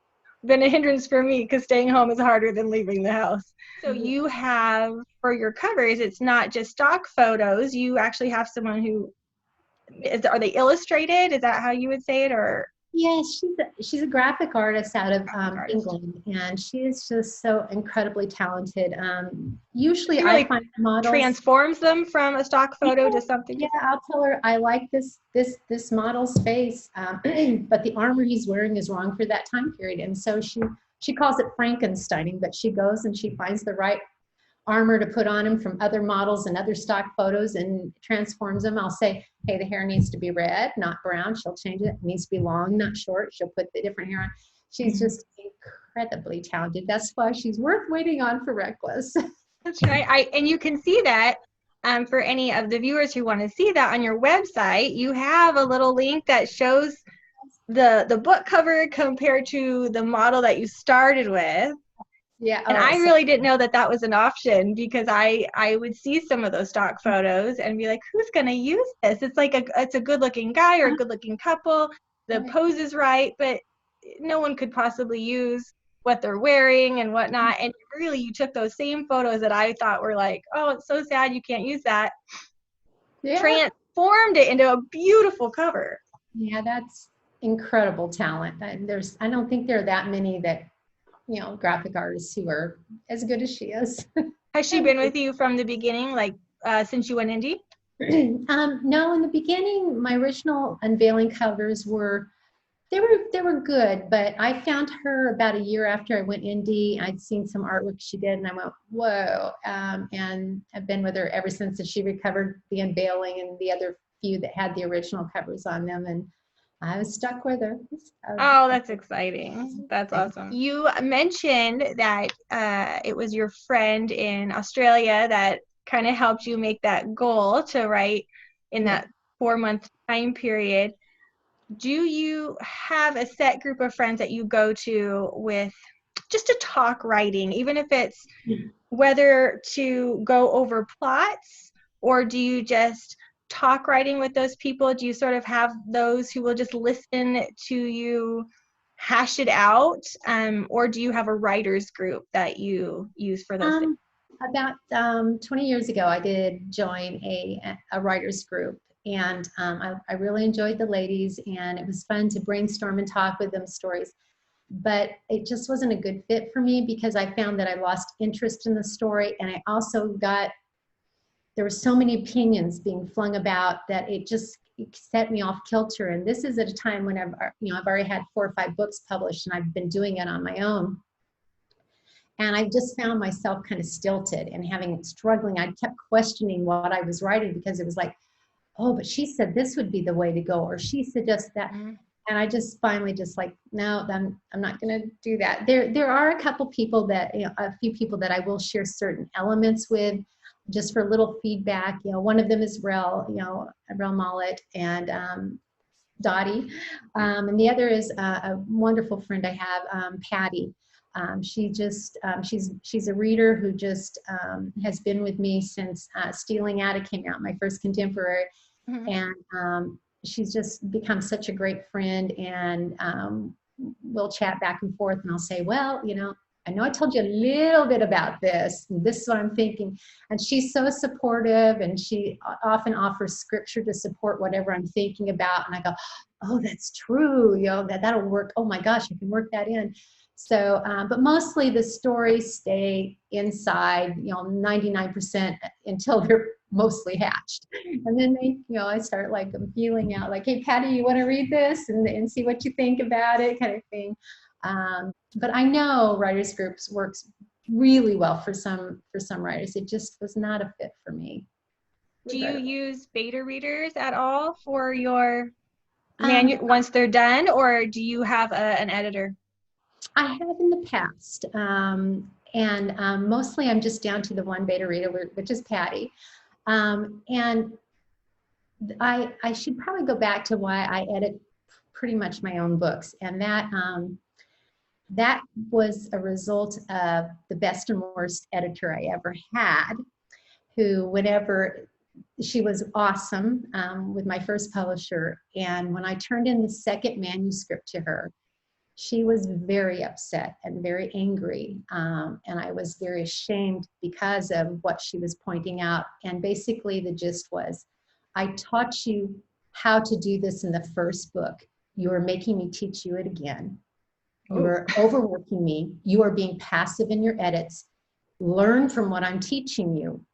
been a hindrance for me because staying home is harder than leaving the house. So you have, for your covers, it's not just stock photos. You actually have someone who, are they illustrated? Is that how you would say it? Or Yes, she's a graphic artist out of England, and she is just so incredibly talented. Usually really I find models transforms them from a stock photo to something. Yeah, I'll tell her I like this model's face, but the armor he's wearing is wrong for that time period, and so she calls it Frankensteining, but she goes and she finds the right armor to put on him from other models and other stock photos and transforms them. I'll say, hey, the hair needs to be red, not brown. She'll change it. It needs to be long, not short. She'll put the different hair on. She's just incredibly talented. That's why she's worth waiting on for Reckless. That's right. And you can see that for any of the viewers who want to see that on your website. You have a little link that shows the book cover compared to the model that you started with. Yeah. And Oh, I so really didn't know that that was an option, because I would see some of those stock photos and be like, who's going to use this? It's like it's a good looking guy or a good looking couple. The right. pose is right, but no one could possibly use what they're wearing and whatnot. And really, you took those same photos that I thought were like, oh, it's so sad you can't use that, Yeah. transformed it into a beautiful cover. Yeah, that's incredible talent. I don't think there are that many that, graphic artists who are as good as she is. Has she been with you from the beginning, like since you went indie? No, in the beginning, my original unveiling covers they were good, but I found her about a year after I went indie. I'd seen some artwork she did, and I went, whoa, and I've been with her ever since. And she recovered the unveiling and the other few that had the original covers on them, and I was stuck with her. Oh, that's exciting. That's awesome. You mentioned that it was your friend in Australia that kind of helped you make that goal to write in that 4-month time period. Do you have a set group of friends that you go to with just to talk writing, even if it's whether to go over plots, or do you just talk writing with those people? Do you sort of have those who will just listen to you hash it out, or do you have a writers group that you use for those things? About 20 years ago, I did join a writers group, and I really enjoyed the ladies, and it was fun to brainstorm and talk with them stories. But it just wasn't a good fit for me, because I found that I lost interest in the story, and I also there were so many opinions being flung about that it set me off kilter. And this is at a time when I've already had 4 or 5 books published, and I've been doing it on my own. And I just found myself kind of stilted and struggling. I kept questioning what I was writing, because it was like, oh, but she said this would be the way to go, or she suggested that. And I just finally no, I'm not going to do that. There are a couple people a few people that I will share certain elements with, just for a little feedback. One of them is Rel Mollet and Dottie, and the other is a wonderful friend I have, Patty. She's a reader who just has been with me since Stealing Attic came out, my first contemporary. And she's just become such a great friend, and we'll chat back and forth, and I'll say, well, I know I told you a little bit about this, and this is what I'm thinking. And she's so supportive, and she often offers scripture to support whatever I'm thinking about. And I go, oh, that's true. That'll work. Oh my gosh, I can work that in. So, but mostly the stories stay inside, 99% until they're mostly hatched. And then I start I'm feeling out hey, Patty, you want to read this and see what you think about it, kind of thing. But I know writers groups works really well for some writers. It just was not a fit for me. Do you use beta readers at all for your once they're done, or do you have an editor? I have in the past, and mostly I'm just down to the one beta reader, which is Patty. And I should probably go back to why I edit pretty much my own books, and that was a result of the best and worst editor I ever had, who, whenever she was awesome with my first publisher, and when I turned in the second manuscript to her, she was very upset and very angry, and I was very ashamed because of what she was pointing out. And basically the gist was, I taught you how to do this in the first book. You are making me teach you it again. You are overworking me. You are being passive in your edits. Learn from what I'm teaching you.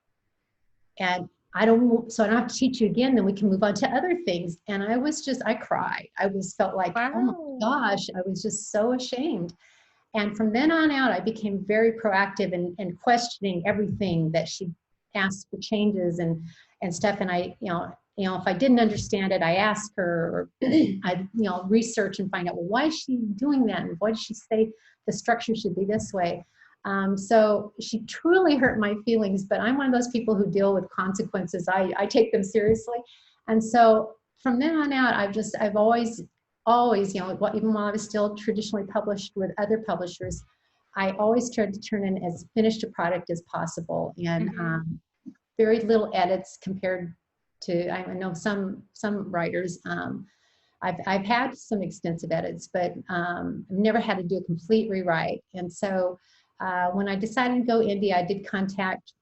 And I don't have to teach you again, then we can move on to other things. And I cried. Felt like, wow. Oh my gosh, I was just so ashamed. And from then on out, I became very proactive in questioning everything that she asked for changes and stuff. And I, if I didn't understand it, I asked her, or I, research and find out, well, why is she doing that? And why did she say the structure should be this way? So she truly hurt my feelings, but I'm one of those people who deal with consequences. I take them seriously. And so from then on out, I've always, even while I was still traditionally published with other publishers, I always tried to turn in as finished a product as possible, and very little edits compared to, I know some writers. I've had some extensive edits, but I've never had to do a complete rewrite. And so when I decided to go indie, I did contact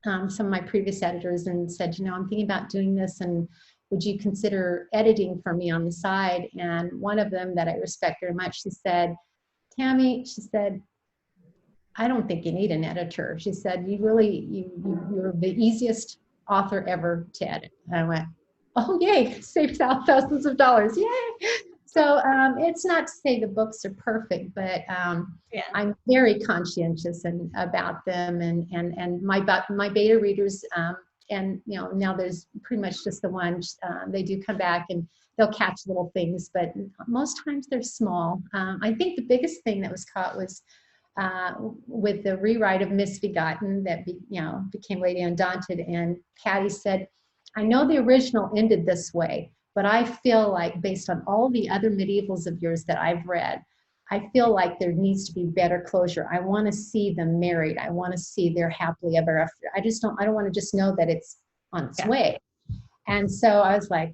some of my previous editors and said, you know, I'm thinking about doing this, and would you consider editing for me on the side? And one of them that I respect very much, she said, Tammy, she said, I don't think you need an editor. She said, you're the easiest author ever to edit. And I went, oh, yay, saved thousands of dollars, yay. So it's not to say the books are perfect, but I'm very conscientious about them, and my beta readers, and you know, now there's pretty much just the ones, they do come back and they'll catch little things, but most times they're small. I think the biggest thing that was caught was with the rewrite of Misbegotten that became Lady Undaunted, and Patty said, I know the original ended this way, but I feel like based on all the other medievals of yours that I've read, I feel like there needs to be better closure. I want to see them married. I want to see their happily ever after. I don't want to just know that it's on its way. And so I was like,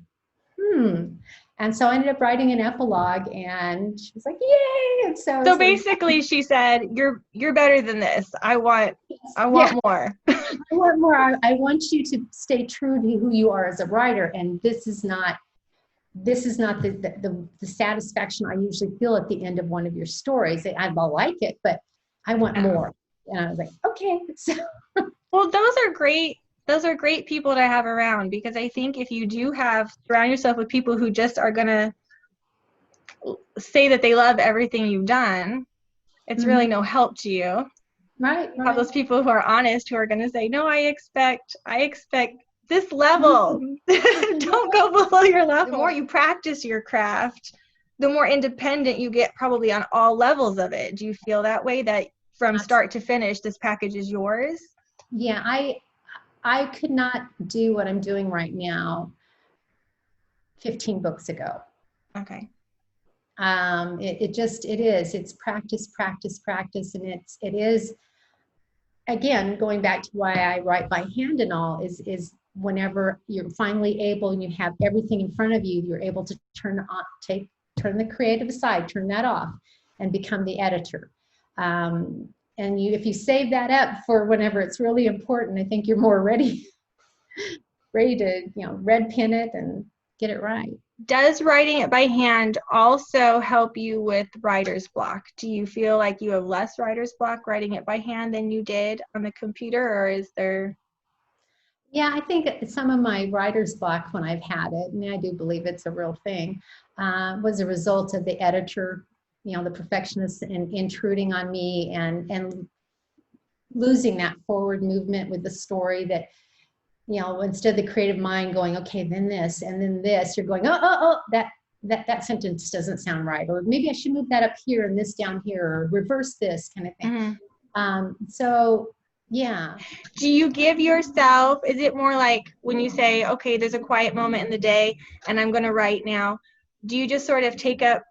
And so I ended up writing an epilogue, and she was like, yay. And so basically she said, you're better than this. I want more. I want more. I want you to stay true to who you are as a writer. And this is not the satisfaction I usually feel at the end of one of your stories. I'll like it, but I want more. And I was like, okay. So, well, those are great people to have around, because I think if you do surround yourself with people who just are going to say that they love everything you've done, it's really no help to you. Right. Have those people who are honest, who are going to say, no, I expect this level. Don't go below your level. The more you practice your craft, the more independent you get, probably on all levels of it. Do you feel that way, that from start to finish, this package is yours? Yeah, I could not do what I'm doing right now 15 books ago. Okay. It's practice. And it is, again, going back to why I write by hand and all, is whenever you're finally able and you have everything in front of you, you're able to turn the creative aside, turn that off, and become the editor. And if you save that up for whenever it's really important, I think you're more ready to, red pen it and get it right. Does writing it by hand also help you with writer's block? Do you feel like you have less writer's block writing it by hand than you did on the computer, or is there? Yeah, I think some of my writer's block, when I've had it, and I do believe it's a real thing, was a result of the editor, the perfectionist, and intruding on me and losing that forward movement with the story that, instead of the creative mind going, okay, then this, and then this, you're going, that sentence doesn't sound right. Or maybe I should move that up here and this down here, or reverse this kind of thing. So, yeah. Do you give yourself, is it more like when you say, okay, there's a quiet moment in the day and I'm going to write now, do you just sort of take up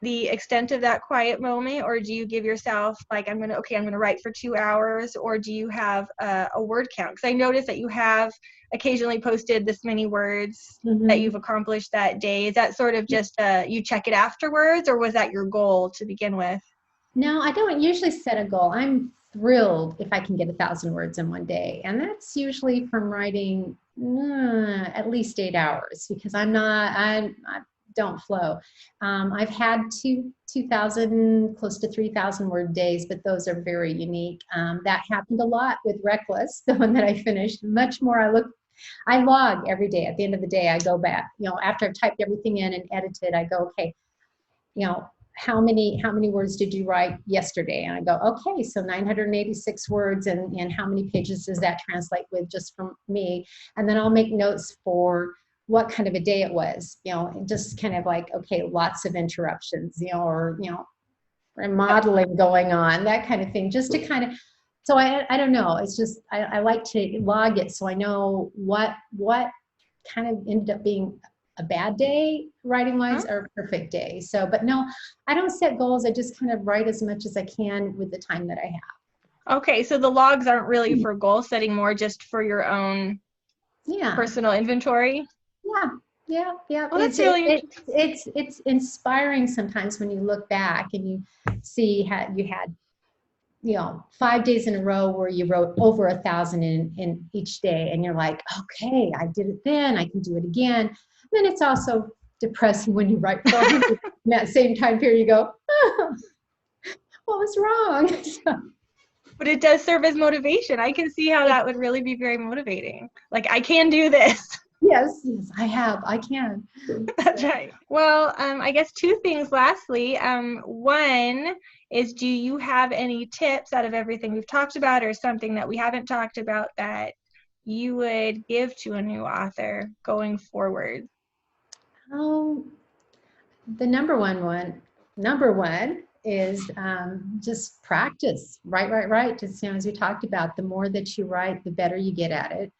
the extent of that quiet moment, or do you give yourself like, I'm going to write for 2 hours, or do you have a word count? Because I noticed that you have occasionally posted this many words that you've accomplished that day. Is that sort of just you check it afterwards, or was that your goal to begin with? No, I don't usually set a goal. I'm thrilled if I can get 1,000 words in one day, and that's usually from writing at least 8 hours, because I don't flow. I've had 2,000, close to 3,000 word days, but those are very unique. That happened a lot with Reckless, the one that I finished. Much more, I log every day. At the end of the day, I go back. After I've typed everything in and edited, I go, okay, how many words did you write yesterday? And I go, okay, so 986 words, and how many pages does that translate with just from me? And then I'll make notes for what kind of a day it was, just kind of like, okay, lots of interruptions, or remodeling going on, that kind of thing, just to kind of, so I don't know, it's just, I like to log it so I know what kind of ended up being a bad day writing wise or a perfect day. So, but no, I don't set goals. I just kind of write as much as I can with the time that I have. Okay, so the logs aren't really for goal setting, more just for your own personal inventory. Yeah. Well, that's really interesting. It's inspiring sometimes when you look back and you see how you had, 5 days in a row where you wrote over 1,000 in each day, and you're like, okay, I did it then, I can do it again. And then it's also depressing when you write 400 in that same time period. You go, oh, what was wrong? But it does serve as motivation. I can see how that would really be very motivating. Like, I can do this. Yes, I can. That's right. Well, I guess two things lastly. One is, do you have any tips out of everything we've talked about, or something that we haven't talked about that you would give to a new author going forward? Oh, the number one is just practice. Write. Just, as we talked about, the more that you write, the better you get at it.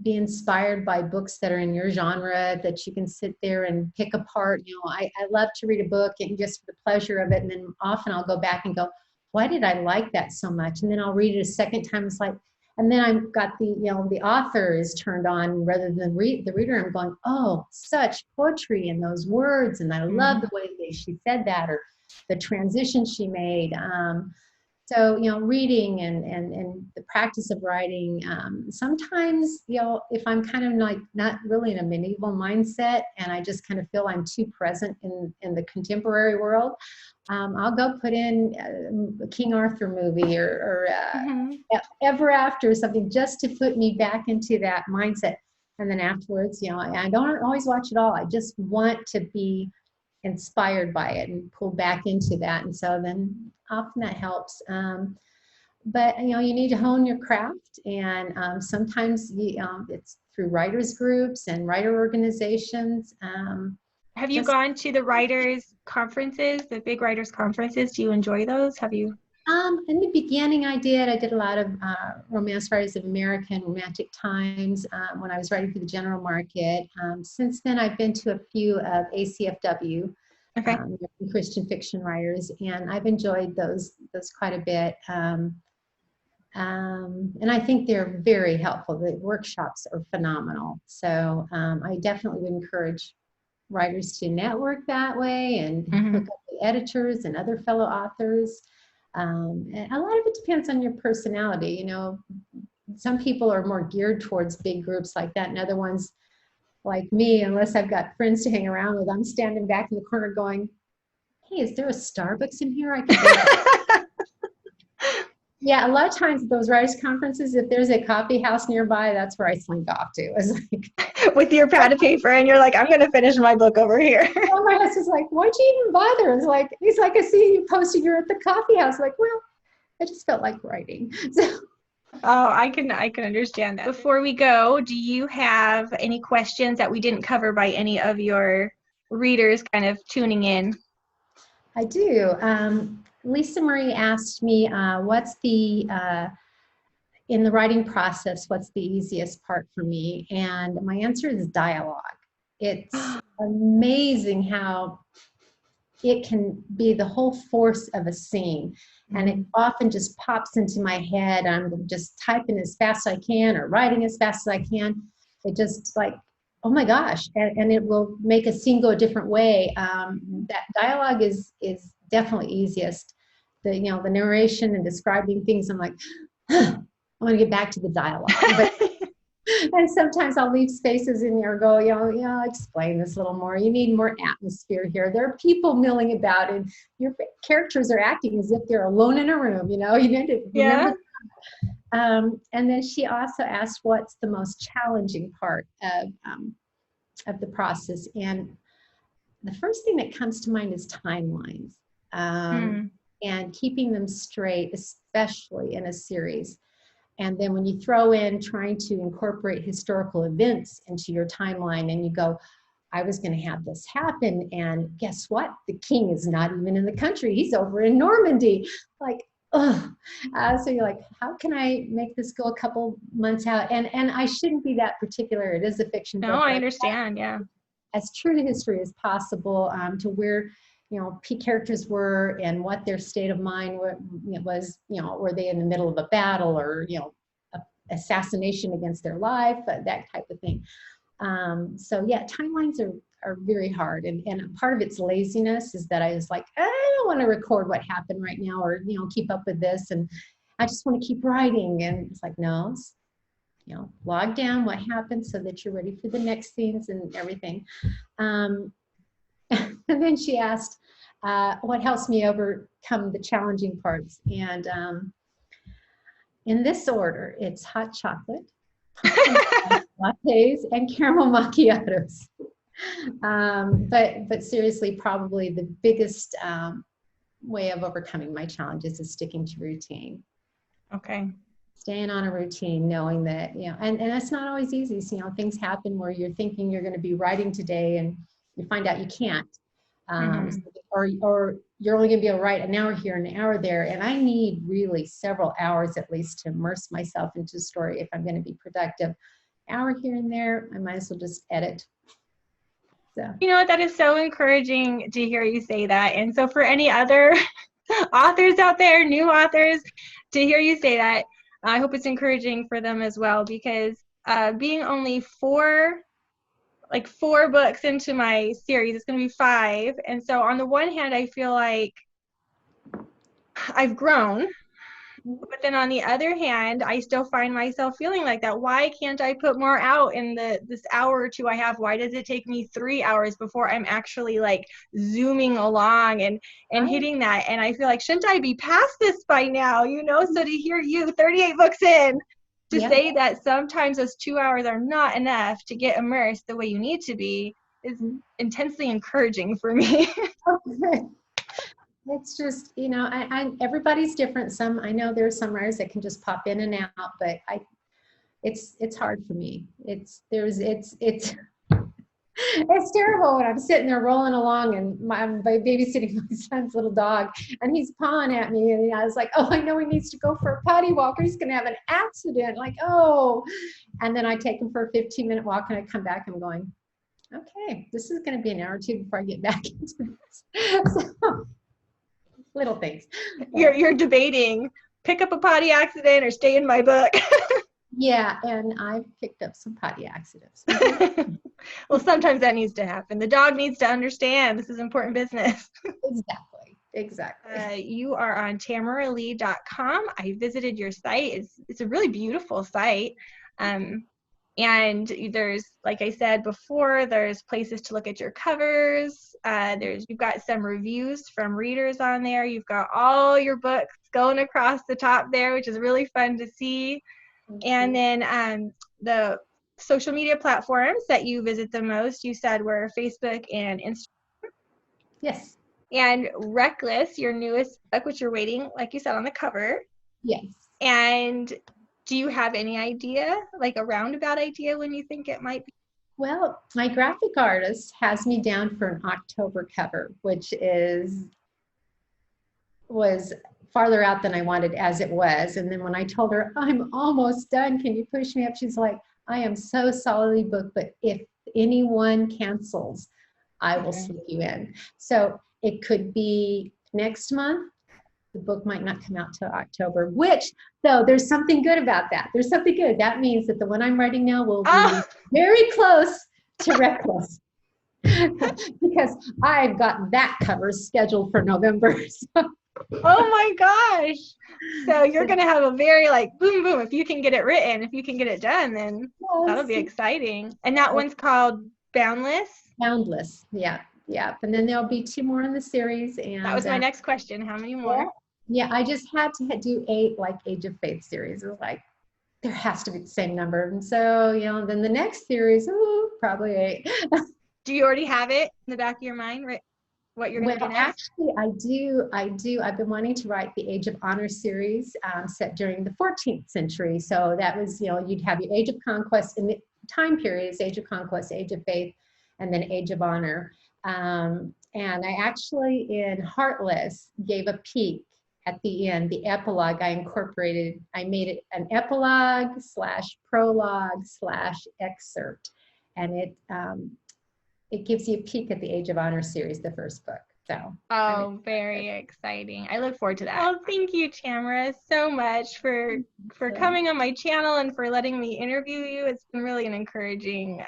Be inspired by books that are in your genre, that you can sit there and pick apart. I love to read a book and just for the pleasure of it, and then often I'll go back and go, why did I like that so much? And then I'll read it a second time. It's like, and then I've got the author is turned on rather than the reader. I'm going, oh, such poetry in those words, and I love the way that she said that, or the transition she made. So, reading and the practice of writing, sometimes, if I'm kind of like not really in a medieval mindset and I just kind of feel I'm too present in the contemporary world, I'll go put in a King Arthur movie or Ever After, or something, just to put me back into that mindset. And then afterwards, I don't always watch it all. I just want to be inspired by it and pull back into that. And so then often that helps. But you need to hone your craft, and sometimes it's through writers groups and writer organizations. Have you gone to the writers conferences, the big writers conferences? Do you enjoy those? Have you? In the beginning, I did a lot of Romance Writers of America and Romantic Times when I was writing for the general market. Since then, I've been to a few of ACFW, Christian fiction writers, and I've enjoyed those quite a bit. And I think they're very helpful. The workshops are phenomenal. So I definitely would encourage writers to network that way and hook up with editors and other fellow authors. And a lot of it depends on your personality. Some people are more geared towards big groups like that, and other ones, like me, unless I've got friends to hang around with, I'm standing back in the corner going, hey, is there a Starbucks in here? I can go. Yeah, a lot of times at those writers' conferences, if there's a coffee house nearby, that's where I slink off to. It's like, with your pad of paper, and you're like, I'm going to finish my book over here. Well, my husband's like, why'd you even bother? He's like, I see you posted you're at the coffee house. Like, well, I just felt like writing. So. Oh, I can understand that. Before we go, do you have any questions that we didn't cover by any of your readers kind of tuning in? I do. Lisa Marie asked me, what's in the writing process, what's the easiest part for me? And my answer is dialogue. It's amazing how it can be the whole force of a scene. And it often just pops into my head. I'm just typing as fast as I can or writing as fast as I can. It just like, oh my gosh. And it will make a scene go a different way. That dialogue is definitely easiest. The narration and describing things, I'm like, I want to get back to the dialogue. And sometimes I'll leave spaces in there and go, explain this a little more. You need more atmosphere here. There are people milling about and your characters are acting as if they're alone in a room, you need to remember that. And then she also asked, what's the most challenging part of the process? And the first thing that comes to mind is timelines and keeping them straight, especially in a series. And then when you throw in trying to incorporate historical events into your timeline and you go, I was going to have this happen, and guess what? The king is not even in the country. He's over in Normandy. Like, ugh. So you're like, how can I make this go a couple months out? And I shouldn't be that particular. It is a fiction No, book, I but understand. Yeah. as true to history as possible, to where, characters were and what their state of mind was, were they in the middle of a battle or, assassination against their life, that type of thing. So yeah, timelines are very hard. And part of its laziness is that I was like, I don't want to record what happened right now or, keep up with this. And I just want to keep writing. And it's like, no, log down what happened so that you're ready for the next scenes and everything. And then she asked, what helps me overcome the challenging parts? And in this order, it's hot chocolate, lattes, and caramel macchiatos. But seriously, probably the biggest way of overcoming my challenges is sticking to routine. Okay. Staying on a routine, knowing that, and that's not always easy. So, things happen where you're thinking you're going to be writing today and you find out you can't. Or you're only going to be able to write an hour here and an hour there. And I need really several hours at least to immerse myself into a story if I'm going to be productive. Hour here and there, I might as well just edit. So. That is so encouraging to hear you say that. And so for any other authors out there, new authors, to hear you say that, I hope it's encouraging for them as well, because being only four books into my series, it's going to be 5. And so on the one hand, I feel like I've grown. But then on the other hand, I still find myself feeling like that. Why can't I put more out in this hour or two I have? Why does it take me 3 hours before I'm actually like zooming along and hitting that? And I feel like, shouldn't I be past this by now? So to hear you 38 books in to say that sometimes those 2 hours are not enough to get immersed the way you need to be is intensely encouraging for me. It's just, everybody's different. I know there are some writers that can just pop in and out, but it's hard for me. It's terrible when I'm sitting there rolling along and I'm babysitting my son's little dog and he's pawing at me and I was like, oh, I know he needs to go for a potty walk or he's going to have an accident. Like, oh, and then I take him for a 15-minute walk and I come back and I'm going, okay, this is going to be an hour or two before I get back into this. So, little things. You're debating pick up a potty accident or stay in my book. Yeah, and I've picked up some potty accidents. Well, sometimes that needs to happen. The dog needs to understand this is important business. Exactly. You are on tamaraleigh.com. I visited your site. It's a really beautiful site. And there's, like I said before, there's places to look at your covers. You've got some reviews from readers on there. You've got all your books going across the top there, which is really fun to see. And then the social media platforms that you visit the most, you said were Facebook and Instagram. Yes. And Reckless, your newest book, which you're waiting, like you said, on the cover. Yes. And do you have any idea, like a roundabout idea when you think it might be? Well, my graphic artist has me down for an October cover, which was farther out than I wanted as it was. And then when I told her, I'm almost done, can you push me up? She's like, I am so solidly booked, but if anyone cancels, I will slip you in. So it could be next month. The book might not come out till October, which, though, there's something good about that. There's something good. That means that the one I'm writing now will be very close to Reckless. Because I've got that cover scheduled for November. So. Oh my gosh. So you're going to have a very boom, boom. If you can get it written, if you can get it done, then that'll be exciting. And that one's called Boundless? Boundless, yeah. And then there'll be 2 more in the series. And that was my next question. How many more? Yeah, I just had to do 8 Age of Faith series. It was like, there has to be the same number. And so, then the next series, probably 8. Do you already have it in the back of your mind, right? What you're going to do next? Actually, I do. I've been wanting to write the Age of Honor series set during the 14th century. So that was, you'd have your Age of Conquest in the time periods, Age of Conquest, Age of Faith, and then Age of Honor. And I actually, in Heartless, gave a peek at the end, the epilogue, I made it an epilogue / prologue / excerpt. And it gives you a peek at the Age of Honor series, the first book. So Oh, very exciting. I look forward to that. Well, thank you, Tamara, so much for coming on my channel and for letting me interview you. It's been really an encouraging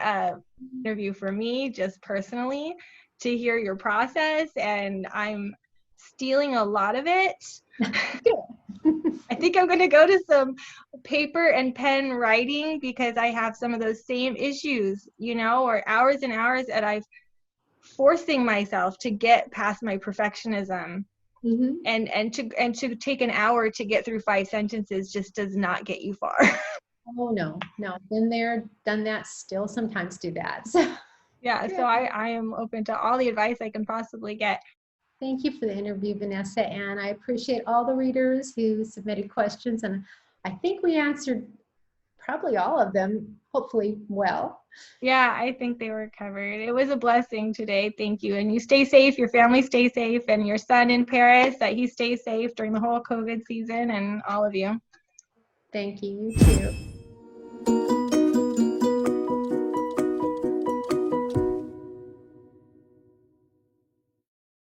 interview for me, just personally, to hear your process, and I'm stealing a lot of it. I think I'm going to go to some paper and pen writing because I have some of those same issues, you know, or hours and hours that I've forcing myself to get past my perfectionism. Mm-hmm. and to take an hour to get through 5 sentences just does not get you far. Oh, no. Been there, done that, still sometimes do that. So yeah, so I am open to all the advice I can possibly get. Thank you for the interview, Venessa, and I appreciate all the readers who submitted questions, and I think we answered probably all of them, hopefully well. Yeah, I think they were covered. It was a blessing today. Thank you. And you stay safe, your family stay safe, and your son in Paris, that he stays safe during the whole COVID season, and all of you. Thank you, you too.